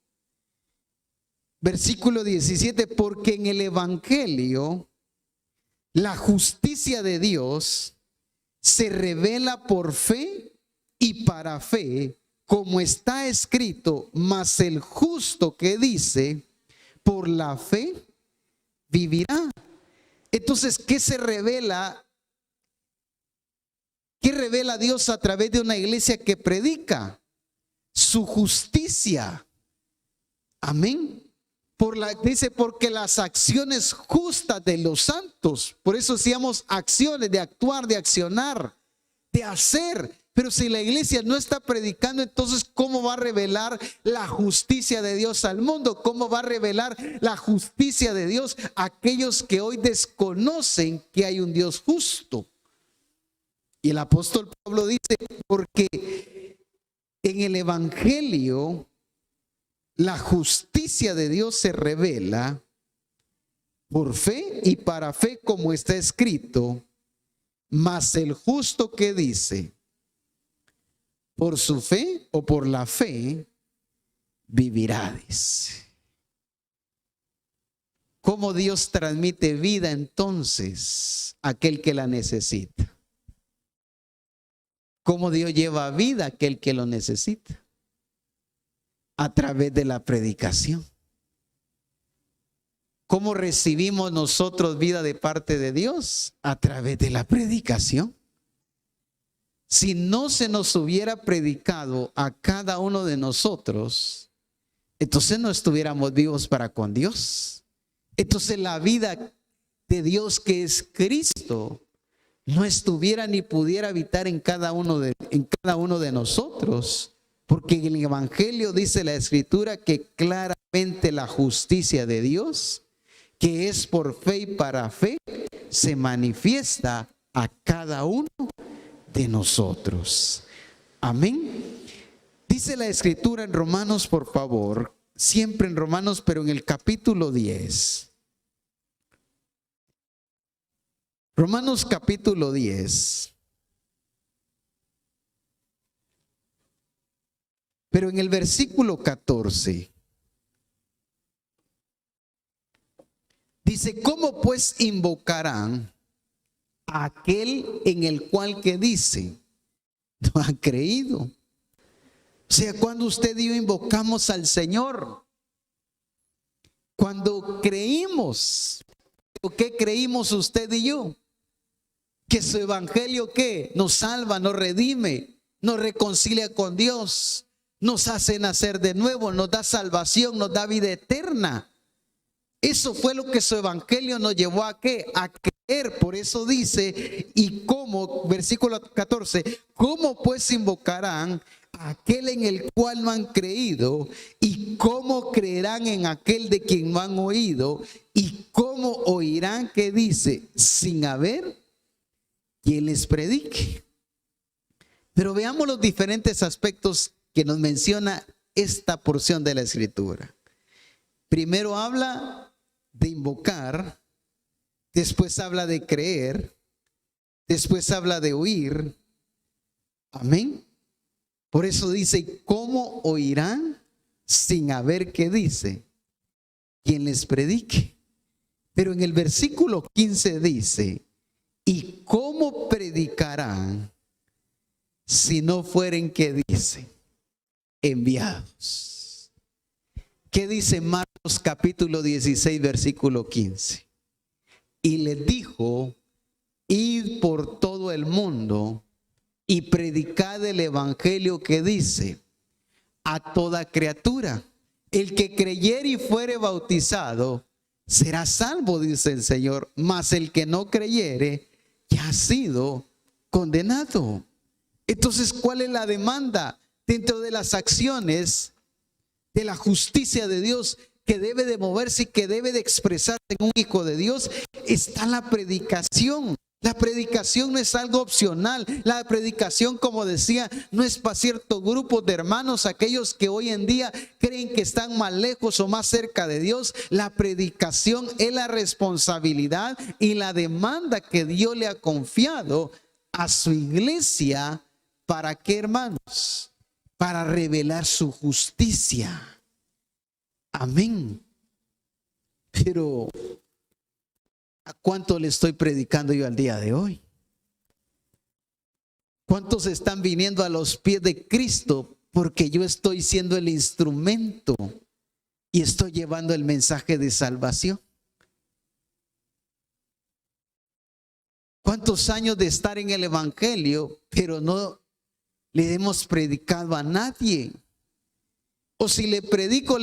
Speaker 1: Versículo 17, porque en el evangelio la justicia de Dios se revela por fe y para fe, como está escrito, mas el justo que dice, por la fe vivirá. Entonces, ¿qué se revela? ¿Qué revela Dios a través de una iglesia que predica? Su justicia. Amén. Dice, porque las acciones justas de los santos, por eso decíamos acciones, de actuar, de accionar, de hacer, Pero si la iglesia no está predicando, entonces ¿cómo va a revelar la justicia de Dios al mundo? ¿Cómo va a revelar la justicia de Dios a aquellos que hoy desconocen que hay un Dios justo? Y el apóstol Pablo dice, porque en el evangelio la justicia de Dios se revela por fe y para fe, como está escrito, mas el justo que dice, por su fe o por la fe vivirá. ¿Cómo Dios transmite vida entonces a aquel que la necesita? ¿Cómo Dios lleva vida a aquel que lo necesita? A través de la predicación. ¿Cómo recibimos nosotros vida de parte de Dios? A través de la predicación. Si no se nos hubiera predicado a cada uno de nosotros, entonces no estuviéramos vivos para con Dios. Entonces la vida de Dios, que es Cristo, no estuviera ni pudiera habitar en cada uno de nosotros. Porque en el evangelio dice la escritura que claramente la justicia de Dios, que es por fe y para fe, se manifiesta a cada uno de nosotros. Amén. Dice la escritura en Romanos, por favor, siempre en Romanos, pero en el capítulo 10. Romanos capítulo 10. Pero en el versículo 14. Dice, ¿cómo pues invocarán a aquel en el cual que dice, no han creído? O sea, cuando usted y yo invocamos al Señor, cuando creímos, ¿qué creímos usted y yo? Que su evangelio, ¿qué? Nos salva, nos redime, nos reconcilia con Dios, nos hace nacer de nuevo, nos da salvación, nos da vida eterna. Eso fue lo que su evangelio nos llevó a ¿qué? A creer. Por eso dice, y cómo, versículo 14, ¿cómo pues invocarán a aquel en el cual no han creído? ¿Y cómo creerán en aquel de quien no han oído? ¿Y cómo oirán? ¿Qué dice? Sin haber quien les predique. Pero veamos los diferentes aspectos que nos menciona esta porción de la escritura. Primero habla de invocar, después habla de creer, después habla de oír. Amén. Por eso dice, ¿cómo oirán sin haber qué dice? Quien les predique. Pero en el versículo 15 dice, ¿y cómo predicarán si no fueren qué dice? Enviados. ¿Qué dice Marcos capítulo 16 versículo 15? Y les dijo, id por todo el mundo y predicad el evangelio, que dice, a toda criatura. El que creyere y fuere bautizado será salvo, dice el Señor, mas el que no creyere ya ha sido condenado. Entonces, ¿cuál es la demanda dentro de las acciones de la justicia de Dios que debe de moverse y que debe de expresarse en un hijo de Dios? Está la predicación. La predicación no es algo opcional. La predicación, como decía, no es para ciertos grupos de hermanos, aquellos que hoy en día creen que están más lejos o más cerca de Dios. La predicación es la responsabilidad y la demanda que Dios le ha confiado a su iglesia. ¿Para qué, hermanos? Para revelar su justicia. Amén. Pero ¿a cuánto le estoy predicando yo al día de hoy? ¿Cuántos están viniendo a los pies de Cristo porque yo estoy siendo el instrumento y estoy llevando el mensaje de salvación? ¿Cuántos años de estar en el evangelio, pero no le hemos predicado a nadie? O si le predico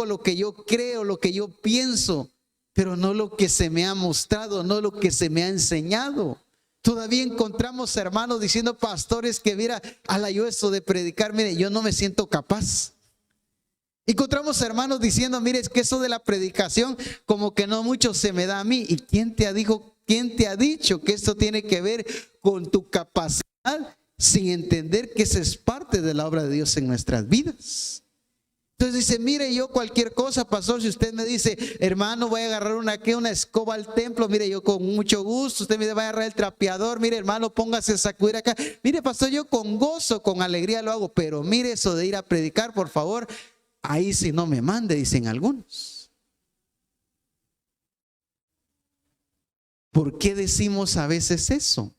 Speaker 1: lo que yo creo, lo que yo pienso, pero no lo que se me ha mostrado, no lo que se me ha enseñado. Todavía encontramos hermanos diciendo, pastores, que mira, ala yo eso de predicar, mire, yo no me siento capaz. Encontramos hermanos diciendo, mire, es que eso de la predicación como que no mucho se me da a mí. ¿Y quién te ha dicho que esto tiene que ver con tu capacidad, sin entender que esa es parte de la obra de Dios en nuestras vidas? Entonces dice, mire, yo cualquier cosa, pastor, si usted me dice, hermano, voy a agarrar una escoba al templo, mire, yo con mucho gusto. Usted me va a agarrar el trapeador, mire, hermano, póngase a sacudir acá. Mire, pastor, yo con gozo, con alegría lo hago, pero mire, eso de ir a predicar, por favor, ahí sí no me mande, dicen algunos. ¿Por qué decimos a veces eso?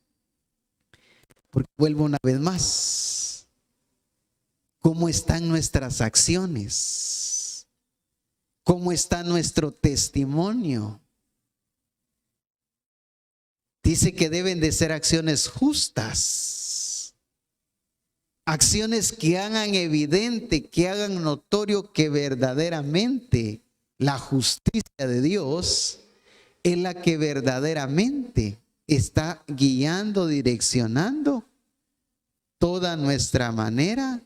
Speaker 1: Porque vuelvo una vez más. ¿Cómo están nuestras acciones? ¿Cómo está nuestro testimonio? Dice que deben de ser acciones justas. Acciones que hagan evidente, que hagan notorio que verdaderamente la justicia de Dios es la que verdaderamente está guiando, direccionando toda nuestra manera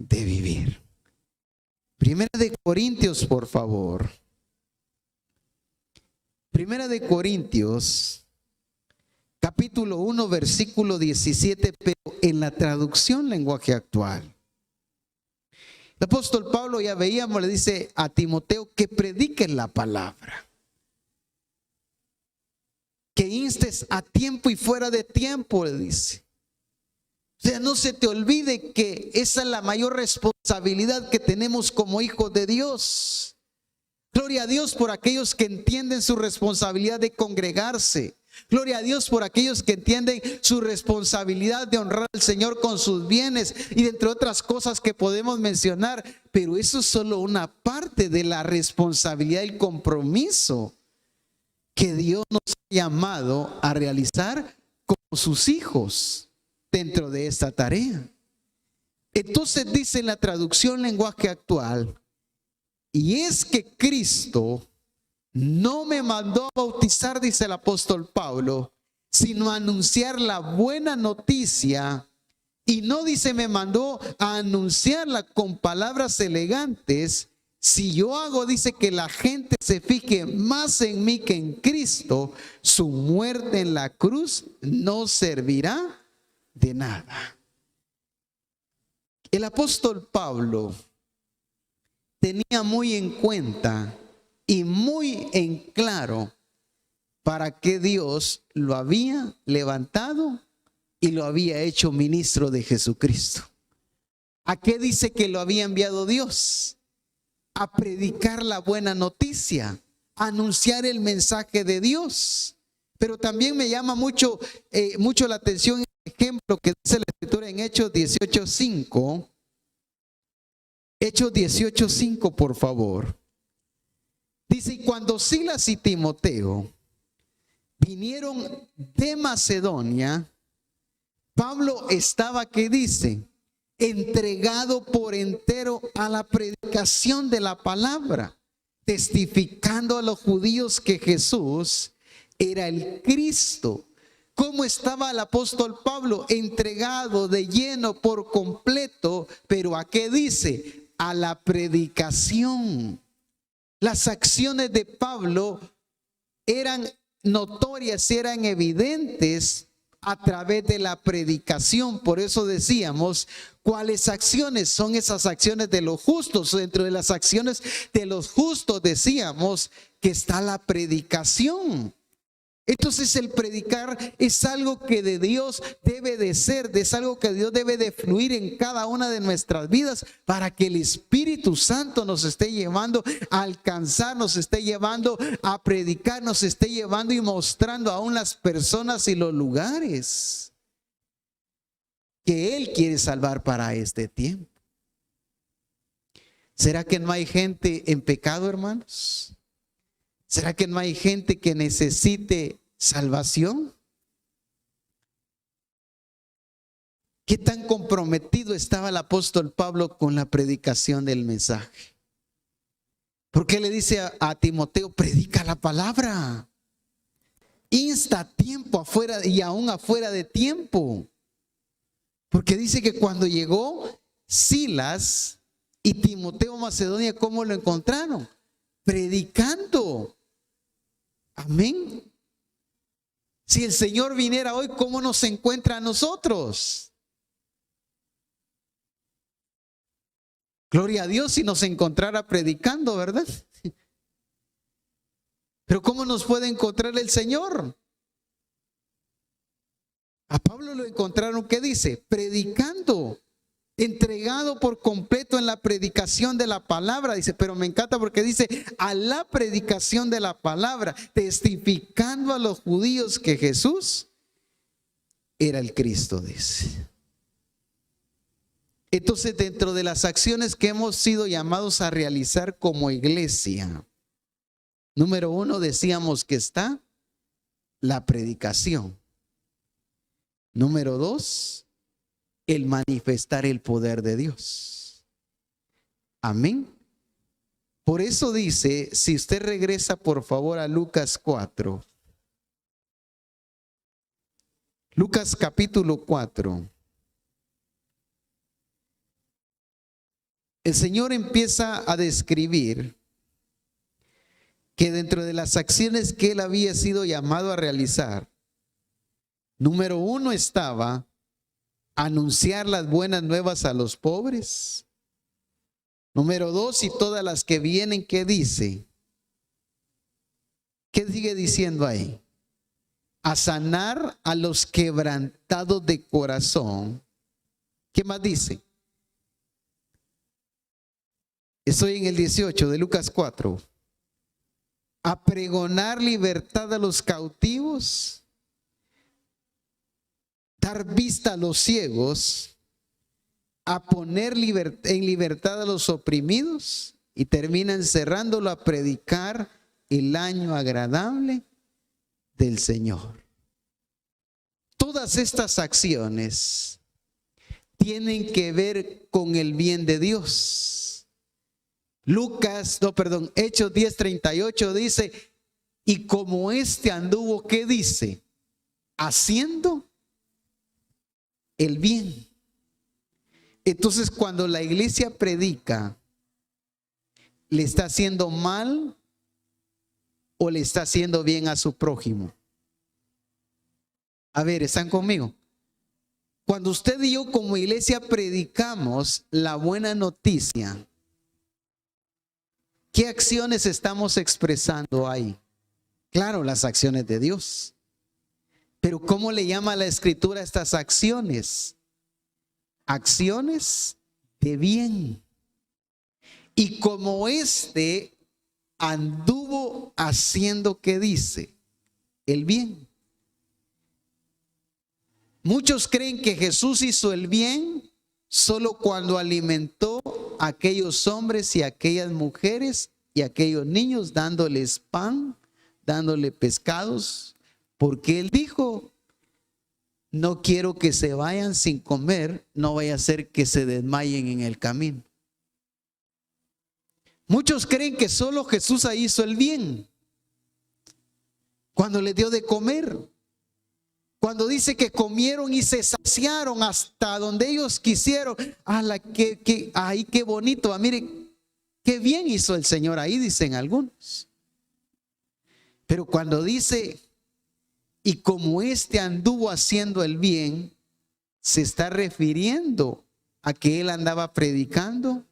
Speaker 1: de vivir. Primera de Corintios, por favor. Primera de Corintios, capítulo 1, versículo 17, pero en la traducción lenguaje actual. El apóstol Pablo, ya veíamos, le dice a Timoteo que predique la palabra, que instes a tiempo y fuera de tiempo, le dice. O sea, no se te olvide que esa es la mayor responsabilidad que tenemos como hijos de Dios. Gloria a Dios por aquellos que entienden su responsabilidad de congregarse. Gloria a Dios por aquellos que entienden su responsabilidad de honrar al Señor con sus bienes y de entre otras cosas que podemos mencionar. Pero eso es solo una parte de la responsabilidad y el compromiso que Dios nos ha llamado a realizar como sus hijos dentro de esta tarea. Entonces dice en la traducción lenguaje actual, y es que Cristo no me mandó a bautizar, dice el apóstol Pablo, sino a anunciar la buena noticia. Y no dice me mandó a anunciarla con palabras elegantes. Si yo hago, dice, que la gente se fije más en mí que en Cristo, su muerte en la cruz no servirá de nada. El apóstol Pablo tenía muy en cuenta y muy en claro para qué Dios lo había levantado y lo había hecho ministro de Jesucristo. ¿A qué dice que lo había enviado Dios? A predicar la buena noticia, a anunciar el mensaje de Dios. Pero también me llama mucho la atención el ejemplo que dice la escritura en Hechos 18:5. Hechos 18:5, por favor. Dice, y cuando Silas y Timoteo vinieron de Macedonia, Pablo estaba, ¿qué dice? Entregado por entero a la predicación de la palabra, testificando a los judíos que Jesús era el Cristo. ¿Cómo estaba el apóstol Pablo? Entregado de lleno por completo, pero ¿a qué dice? A la predicación. Las acciones de Pablo eran notorias, eran evidentes a través de la predicación. Por eso decíamos, ¿cuáles acciones? Son esas acciones de los justos. Dentro de las acciones de los justos decíamos que está la predicación. Entonces el predicar es algo que de Dios debe de ser, es algo que Dios debe de fluir en cada una de nuestras vidas para que el Espíritu Santo nos esté llevando a alcanzar, nos esté llevando a predicar, nos esté llevando y mostrando aún las personas y los lugares que Él quiere salvar para este tiempo. ¿Será que no hay gente en pecado, hermanos? ¿Será que no hay gente que necesite salvación? ¿Qué tan comprometido estaba el apóstol Pablo con la predicación del mensaje? ¿Por qué le dice a Timoteo, predica la palabra? insta a tiempo afuera y aún afuera de tiempo. Porque dice que cuando llegó Silas y Timoteo a Macedonia, ¿cómo lo encontraron? Predicando. Amén. Si el Señor viniera hoy, ¿cómo nos encuentra a nosotros? Gloria a Dios si nos encontrara predicando, ¿verdad? Pero ¿cómo nos puede encontrar el Señor? A Pablo lo encontraron, ¿qué dice? Predicando, entregado por completo en la predicación de la palabra. Dice, pero me encanta porque dice, a la predicación de la palabra, testificando a los judíos que Jesús era el Cristo, dice. Entonces, dentro de las acciones que hemos sido llamados a realizar como iglesia, número 1, decíamos que está la predicación. Número 2, el manifestar el poder de Dios. Amén. Por eso dice, si usted regresa por favor a Lucas 4. Lucas capítulo 4. El Señor empieza a describir que dentro de las acciones que él había sido llamado a realizar, número 1 estaba anunciar las buenas nuevas a los pobres. Número 2, y todas las que vienen, ¿qué dice? ¿Qué sigue diciendo ahí? A sanar a los quebrantados de corazón. ¿Qué más dice? Estoy en el 18 de Lucas 4. A pregonar libertad a los cautivos, dar vista a los ciegos, a poner en libertad a los oprimidos, y termina encerrándolo a predicar el año agradable del Señor. Todas estas acciones tienen que ver con el bien de Dios. Hechos 10:38 dice, y como anduvo, ¿qué dice? Haciendo el bien. Entonces, cuando la iglesia predica, ¿le está haciendo mal o le está haciendo bien a su prójimo? A ver, ¿están conmigo? Cuando usted y yo como iglesia predicamos la buena noticia, ¿qué acciones estamos expresando ahí? Claro, las acciones de Dios. Pero ¿cómo le llama la Escritura a estas acciones? Acciones de bien. Y como anduvo haciendo, ¿qué dice? El bien. Muchos creen que Jesús hizo el bien solo cuando alimentó a aquellos hombres y a aquellas mujeres y a aquellos niños, dándoles pan, dándole pescados, porque Él dijo, no quiero que se vayan sin comer, no vaya a ser que se desmayen en el camino. Muchos creen que solo Jesús hizo el bien cuando les dio de comer. Cuando dice que comieron y se saciaron hasta donde ellos quisieron. ¡Ay, qué bonito! Miren, qué bien hizo el Señor ahí, dicen algunos. Pero cuando dice, y como anduvo haciendo el bien, se está refiriendo a que él andaba predicando.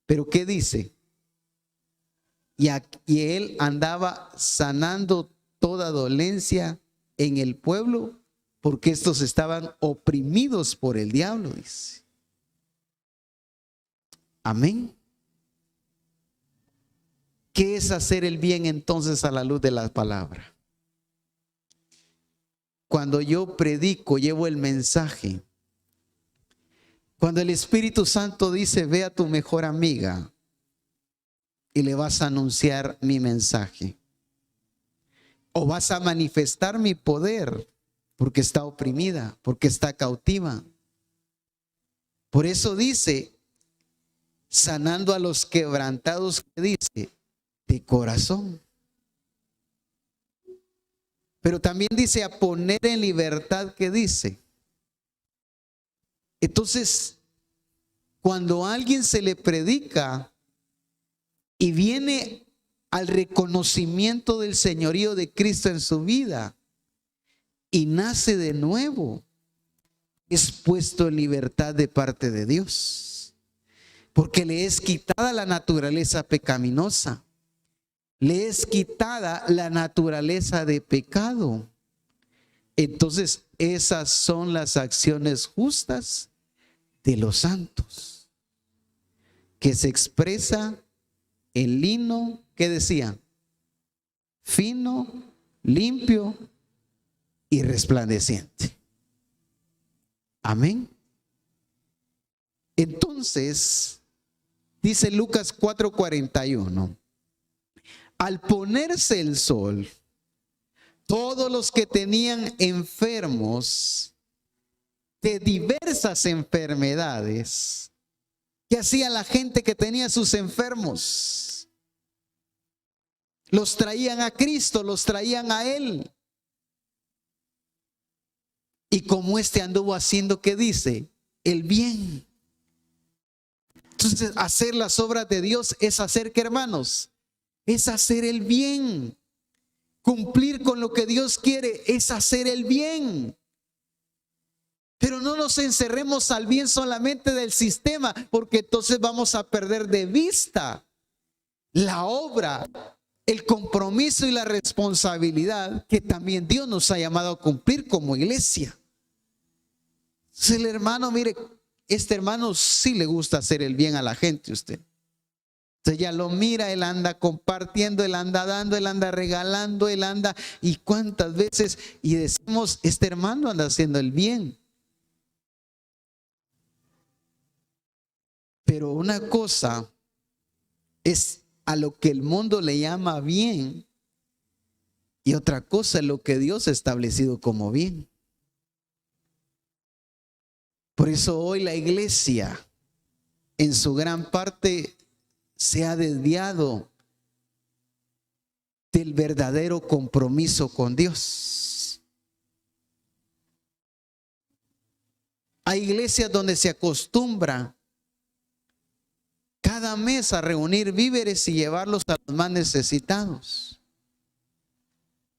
Speaker 1: Pero ¿qué dice? Y él andaba sanando toda dolencia en el pueblo, porque estos estaban oprimidos por el diablo, dice. Amén. ¿Qué es hacer el bien entonces a la luz de la palabra? Cuando yo predico, llevo el mensaje. Cuando el Espíritu Santo dice, ve a tu mejor amiga y le vas a anunciar mi mensaje. O vas a manifestar mi poder porque está oprimida, porque está cautiva. Por eso dice, sanando a los quebrantados, que dice, de corazón. Pero también dice a poner en libertad, ¿qué dice? Entonces, cuando a alguien se le predica y viene al reconocimiento del señorío de Cristo en su vida y nace de nuevo, es puesto en libertad de parte de Dios, porque le es quitada la naturaleza pecaminosa, le es quitada la naturaleza de pecado. Entonces, esas son las acciones justas de los santos, que se expresa en lino, ¿qué decía? Fino, limpio y resplandeciente. Amén. Entonces, dice Lucas 4:41, al ponerse el sol, todos los que tenían enfermos de diversas enfermedades, ¿qué hacía la gente que tenía sus enfermos? Los traían a Cristo, los traían a Él. Y como este anduvo haciendo, ¿qué dice? El bien. Entonces, hacer las obras de Dios es hacer, ¿qué, hermanos? Es hacer el bien. Cumplir con lo que Dios quiere es hacer el bien. Pero no nos encerremos al bien solamente del sistema, porque entonces vamos a perder de vista la obra, el compromiso y la responsabilidad que también Dios nos ha llamado a cumplir como iglesia. Entonces el hermano, mire, este hermano sí le gusta hacer el bien a la gente, usted. Entonces ya lo mira, él anda compartiendo, él anda dando, él anda regalando, él anda, y cuántas veces, y decimos, este hermano anda haciendo el bien. Pero una cosa es a lo que el mundo le llama bien y otra cosa es lo que Dios ha establecido como bien. Por eso hoy la iglesia en su gran parte se ha desviado del verdadero compromiso con Dios. Hay iglesias donde se acostumbra cada mes a reunir víveres y llevarlos a los más necesitados.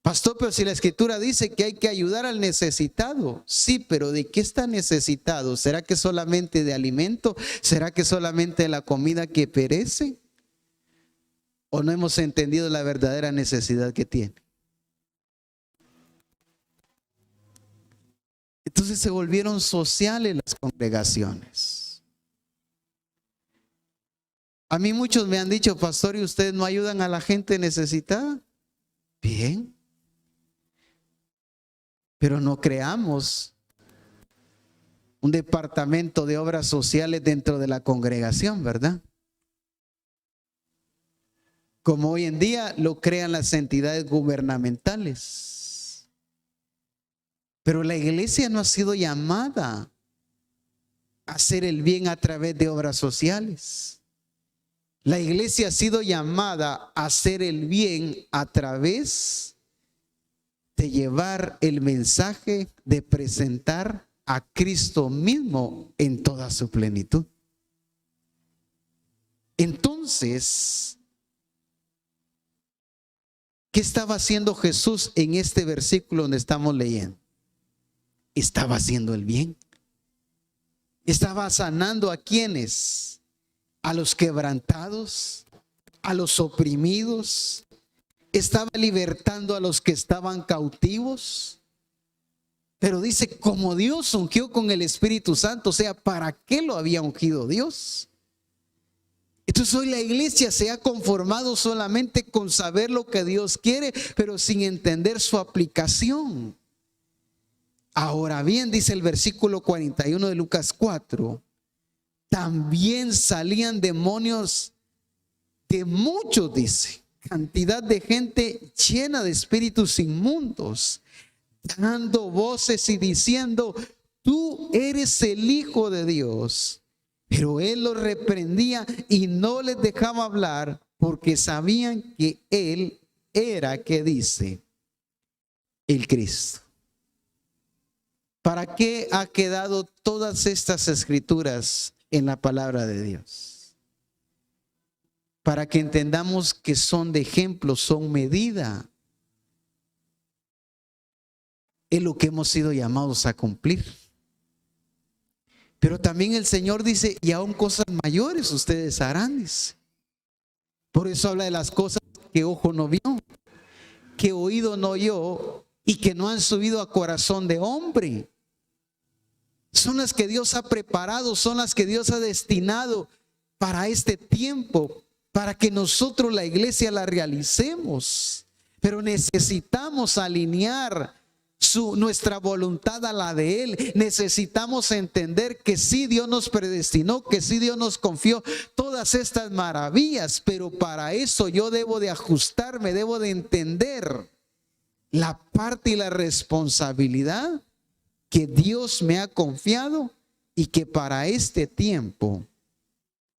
Speaker 1: Pastor, pero si la escritura dice que hay que ayudar al necesitado, sí, pero ¿de qué está necesitado? ¿Será que solamente de alimento? ¿Será que solamente de la comida que perece? ¿O no hemos entendido la verdadera necesidad que tiene? Entonces se volvieron sociales las congregaciones. A mí muchos me han dicho, pastor, ¿y ustedes no ayudan a la gente necesitada? Bien. Pero no creamos un departamento de obras sociales dentro de la congregación, ¿verdad? Como hoy en día lo crean las entidades gubernamentales. Pero la iglesia no ha sido llamada a hacer el bien a través de obras sociales. La iglesia ha sido llamada a hacer el bien a través de llevar el mensaje, de presentar a Cristo mismo en toda su plenitud. Entonces, ¿qué estaba haciendo Jesús en este versículo donde estamos leyendo? Estaba haciendo el bien. Estaba sanando a quienes, a los quebrantados, a los oprimidos. Estaba libertando a los que estaban cautivos. Pero dice, como Dios ungió con el Espíritu Santo, o sea, ¿para qué lo había ungido Dios? Entonces hoy la iglesia se ha conformado solamente con saber lo que Dios quiere, pero sin entender su aplicación. Ahora bien, dice el versículo 41 de Lucas 4, también salían demonios de muchos, dice, cantidad de gente llena de espíritus inmundos, dando voces y diciendo, tú eres el Hijo de Dios. Pero él los reprendía y no les dejaba hablar porque sabían que él era, que dice, el Cristo. ¿Para qué ha quedado todas estas escrituras en la palabra de Dios? Para que entendamos que son de ejemplo, son medida en lo que hemos sido llamados a cumplir. Pero también el Señor dice, y aún cosas mayores ustedes harán, dice. Por eso habla de las cosas que ojo no vio, que oído no oyó y que no han subido a corazón de hombre. Son las que Dios ha preparado, son las que Dios ha destinado para este tiempo, para que nosotros, la iglesia, la realicemos. Pero necesitamos alinear nuestra voluntad a la de Él. Necesitamos entender que sí, Dios nos predestinó, que sí, Dios nos confió todas estas maravillas, pero para eso yo debo de ajustarme, debo de entender la parte y la responsabilidad que Dios me ha confiado y que para este tiempo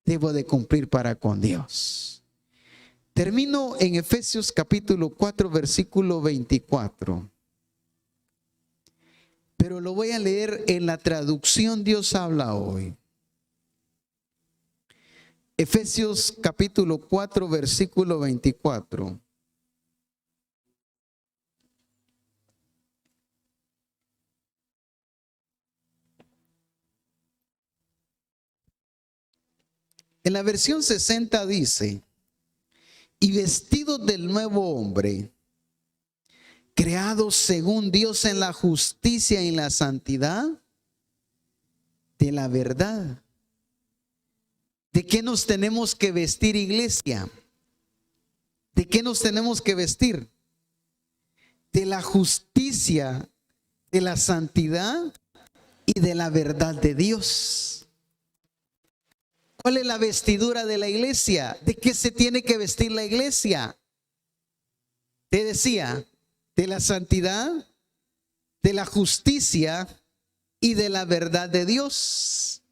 Speaker 1: debo de cumplir para con Dios. Termino en Efesios capítulo 4, versículo 24. Pero lo voy a leer en la traducción Dios habla hoy. Efesios capítulo 4, versículo 24. En la versión 60 dice, y vestidos del nuevo hombre, creados según Dios en la justicia y en la santidad de la verdad. ¿De qué nos tenemos que vestir, iglesia? ¿De qué nos tenemos que vestir? De la justicia, de la santidad y de la verdad de Dios. ¿Cuál es la vestidura de la iglesia? ¿De qué se tiene que vestir la iglesia? Te decía, de la santidad, de la justicia y de la verdad de Dios.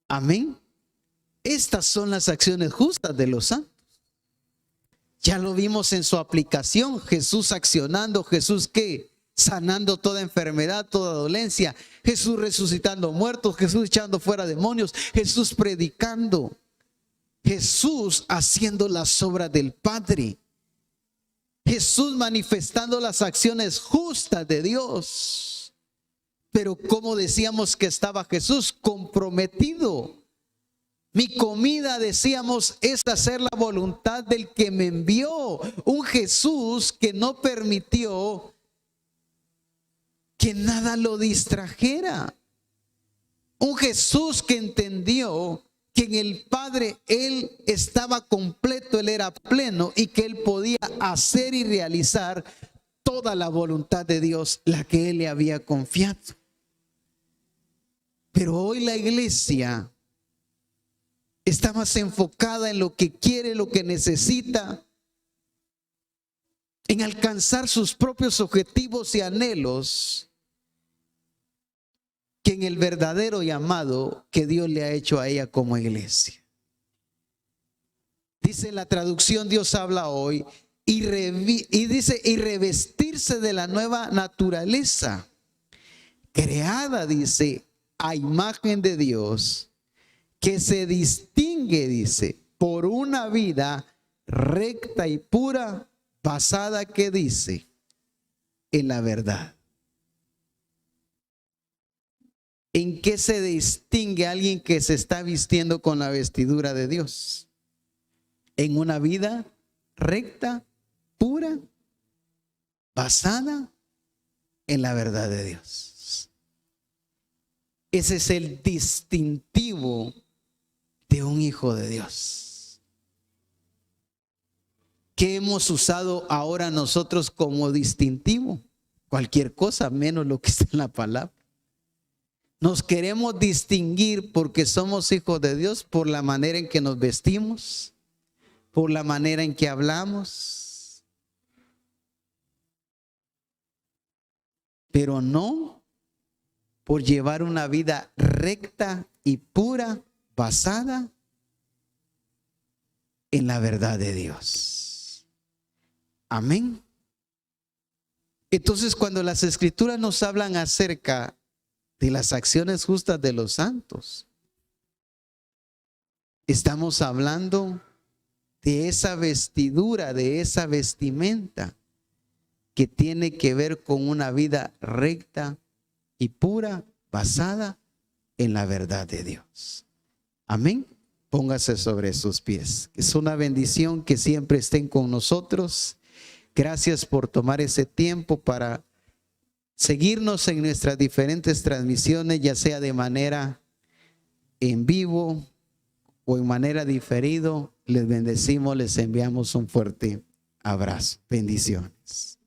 Speaker 1: Amén. Estas son las acciones justas de los santos. Ya lo vimos en su aplicación. Jesús accionando, Jesús ¿qué? Sanando toda enfermedad, toda dolencia. Jesús resucitando muertos, Jesús echando fuera demonios, Jesús predicando, Jesús haciendo las obras del Padre, Jesús manifestando las acciones justas de Dios. Pero como decíamos que estaba Jesús comprometido. Mi comida, decíamos, es hacer la voluntad del que me envió. Un Jesús que no permitió que nada lo distrajera. Un Jesús que entendió que en el Padre Él estaba completo, Él era pleno y que Él podía hacer y realizar toda la voluntad de Dios, la que Él le había confiado. Pero hoy la iglesia está más enfocada en lo que quiere, lo que necesita, en alcanzar sus propios objetivos y anhelos, que en el verdadero llamado que Dios le ha hecho a ella como iglesia. Dice en la traducción Dios habla hoy, y dice, y revestirse de la nueva naturaleza, creada, dice, a imagen de Dios, que se distingue, dice, por una vida recta y pura, basada, que dice, en la verdad. ¿En qué se distingue alguien que se está vistiendo con la vestidura de Dios? En una vida recta, pura, basada en la verdad de Dios. Ese es el distintivo de un hijo de Dios. ¿Qué hemos usado ahora nosotros como distintivo? Cualquier cosa menos lo que está en la palabra. Nos queremos distinguir porque somos hijos de Dios por la manera en que nos vestimos, por la manera en que hablamos, pero no por llevar una vida recta y pura, basada en la verdad de Dios. Amén. Entonces, cuando las Escrituras nos hablan acerca de las acciones justas de los santos, estamos hablando de esa vestidura, de esa vestimenta que tiene que ver con una vida recta y pura, basada en la verdad de Dios. Amén. Póngase sobre sus pies. Es una bendición que siempre estén con nosotros. Gracias por tomar ese tiempo para seguirnos en nuestras diferentes transmisiones, ya sea de manera en vivo o en manera diferido. Les bendecimos, les enviamos un fuerte abrazo. Bendiciones.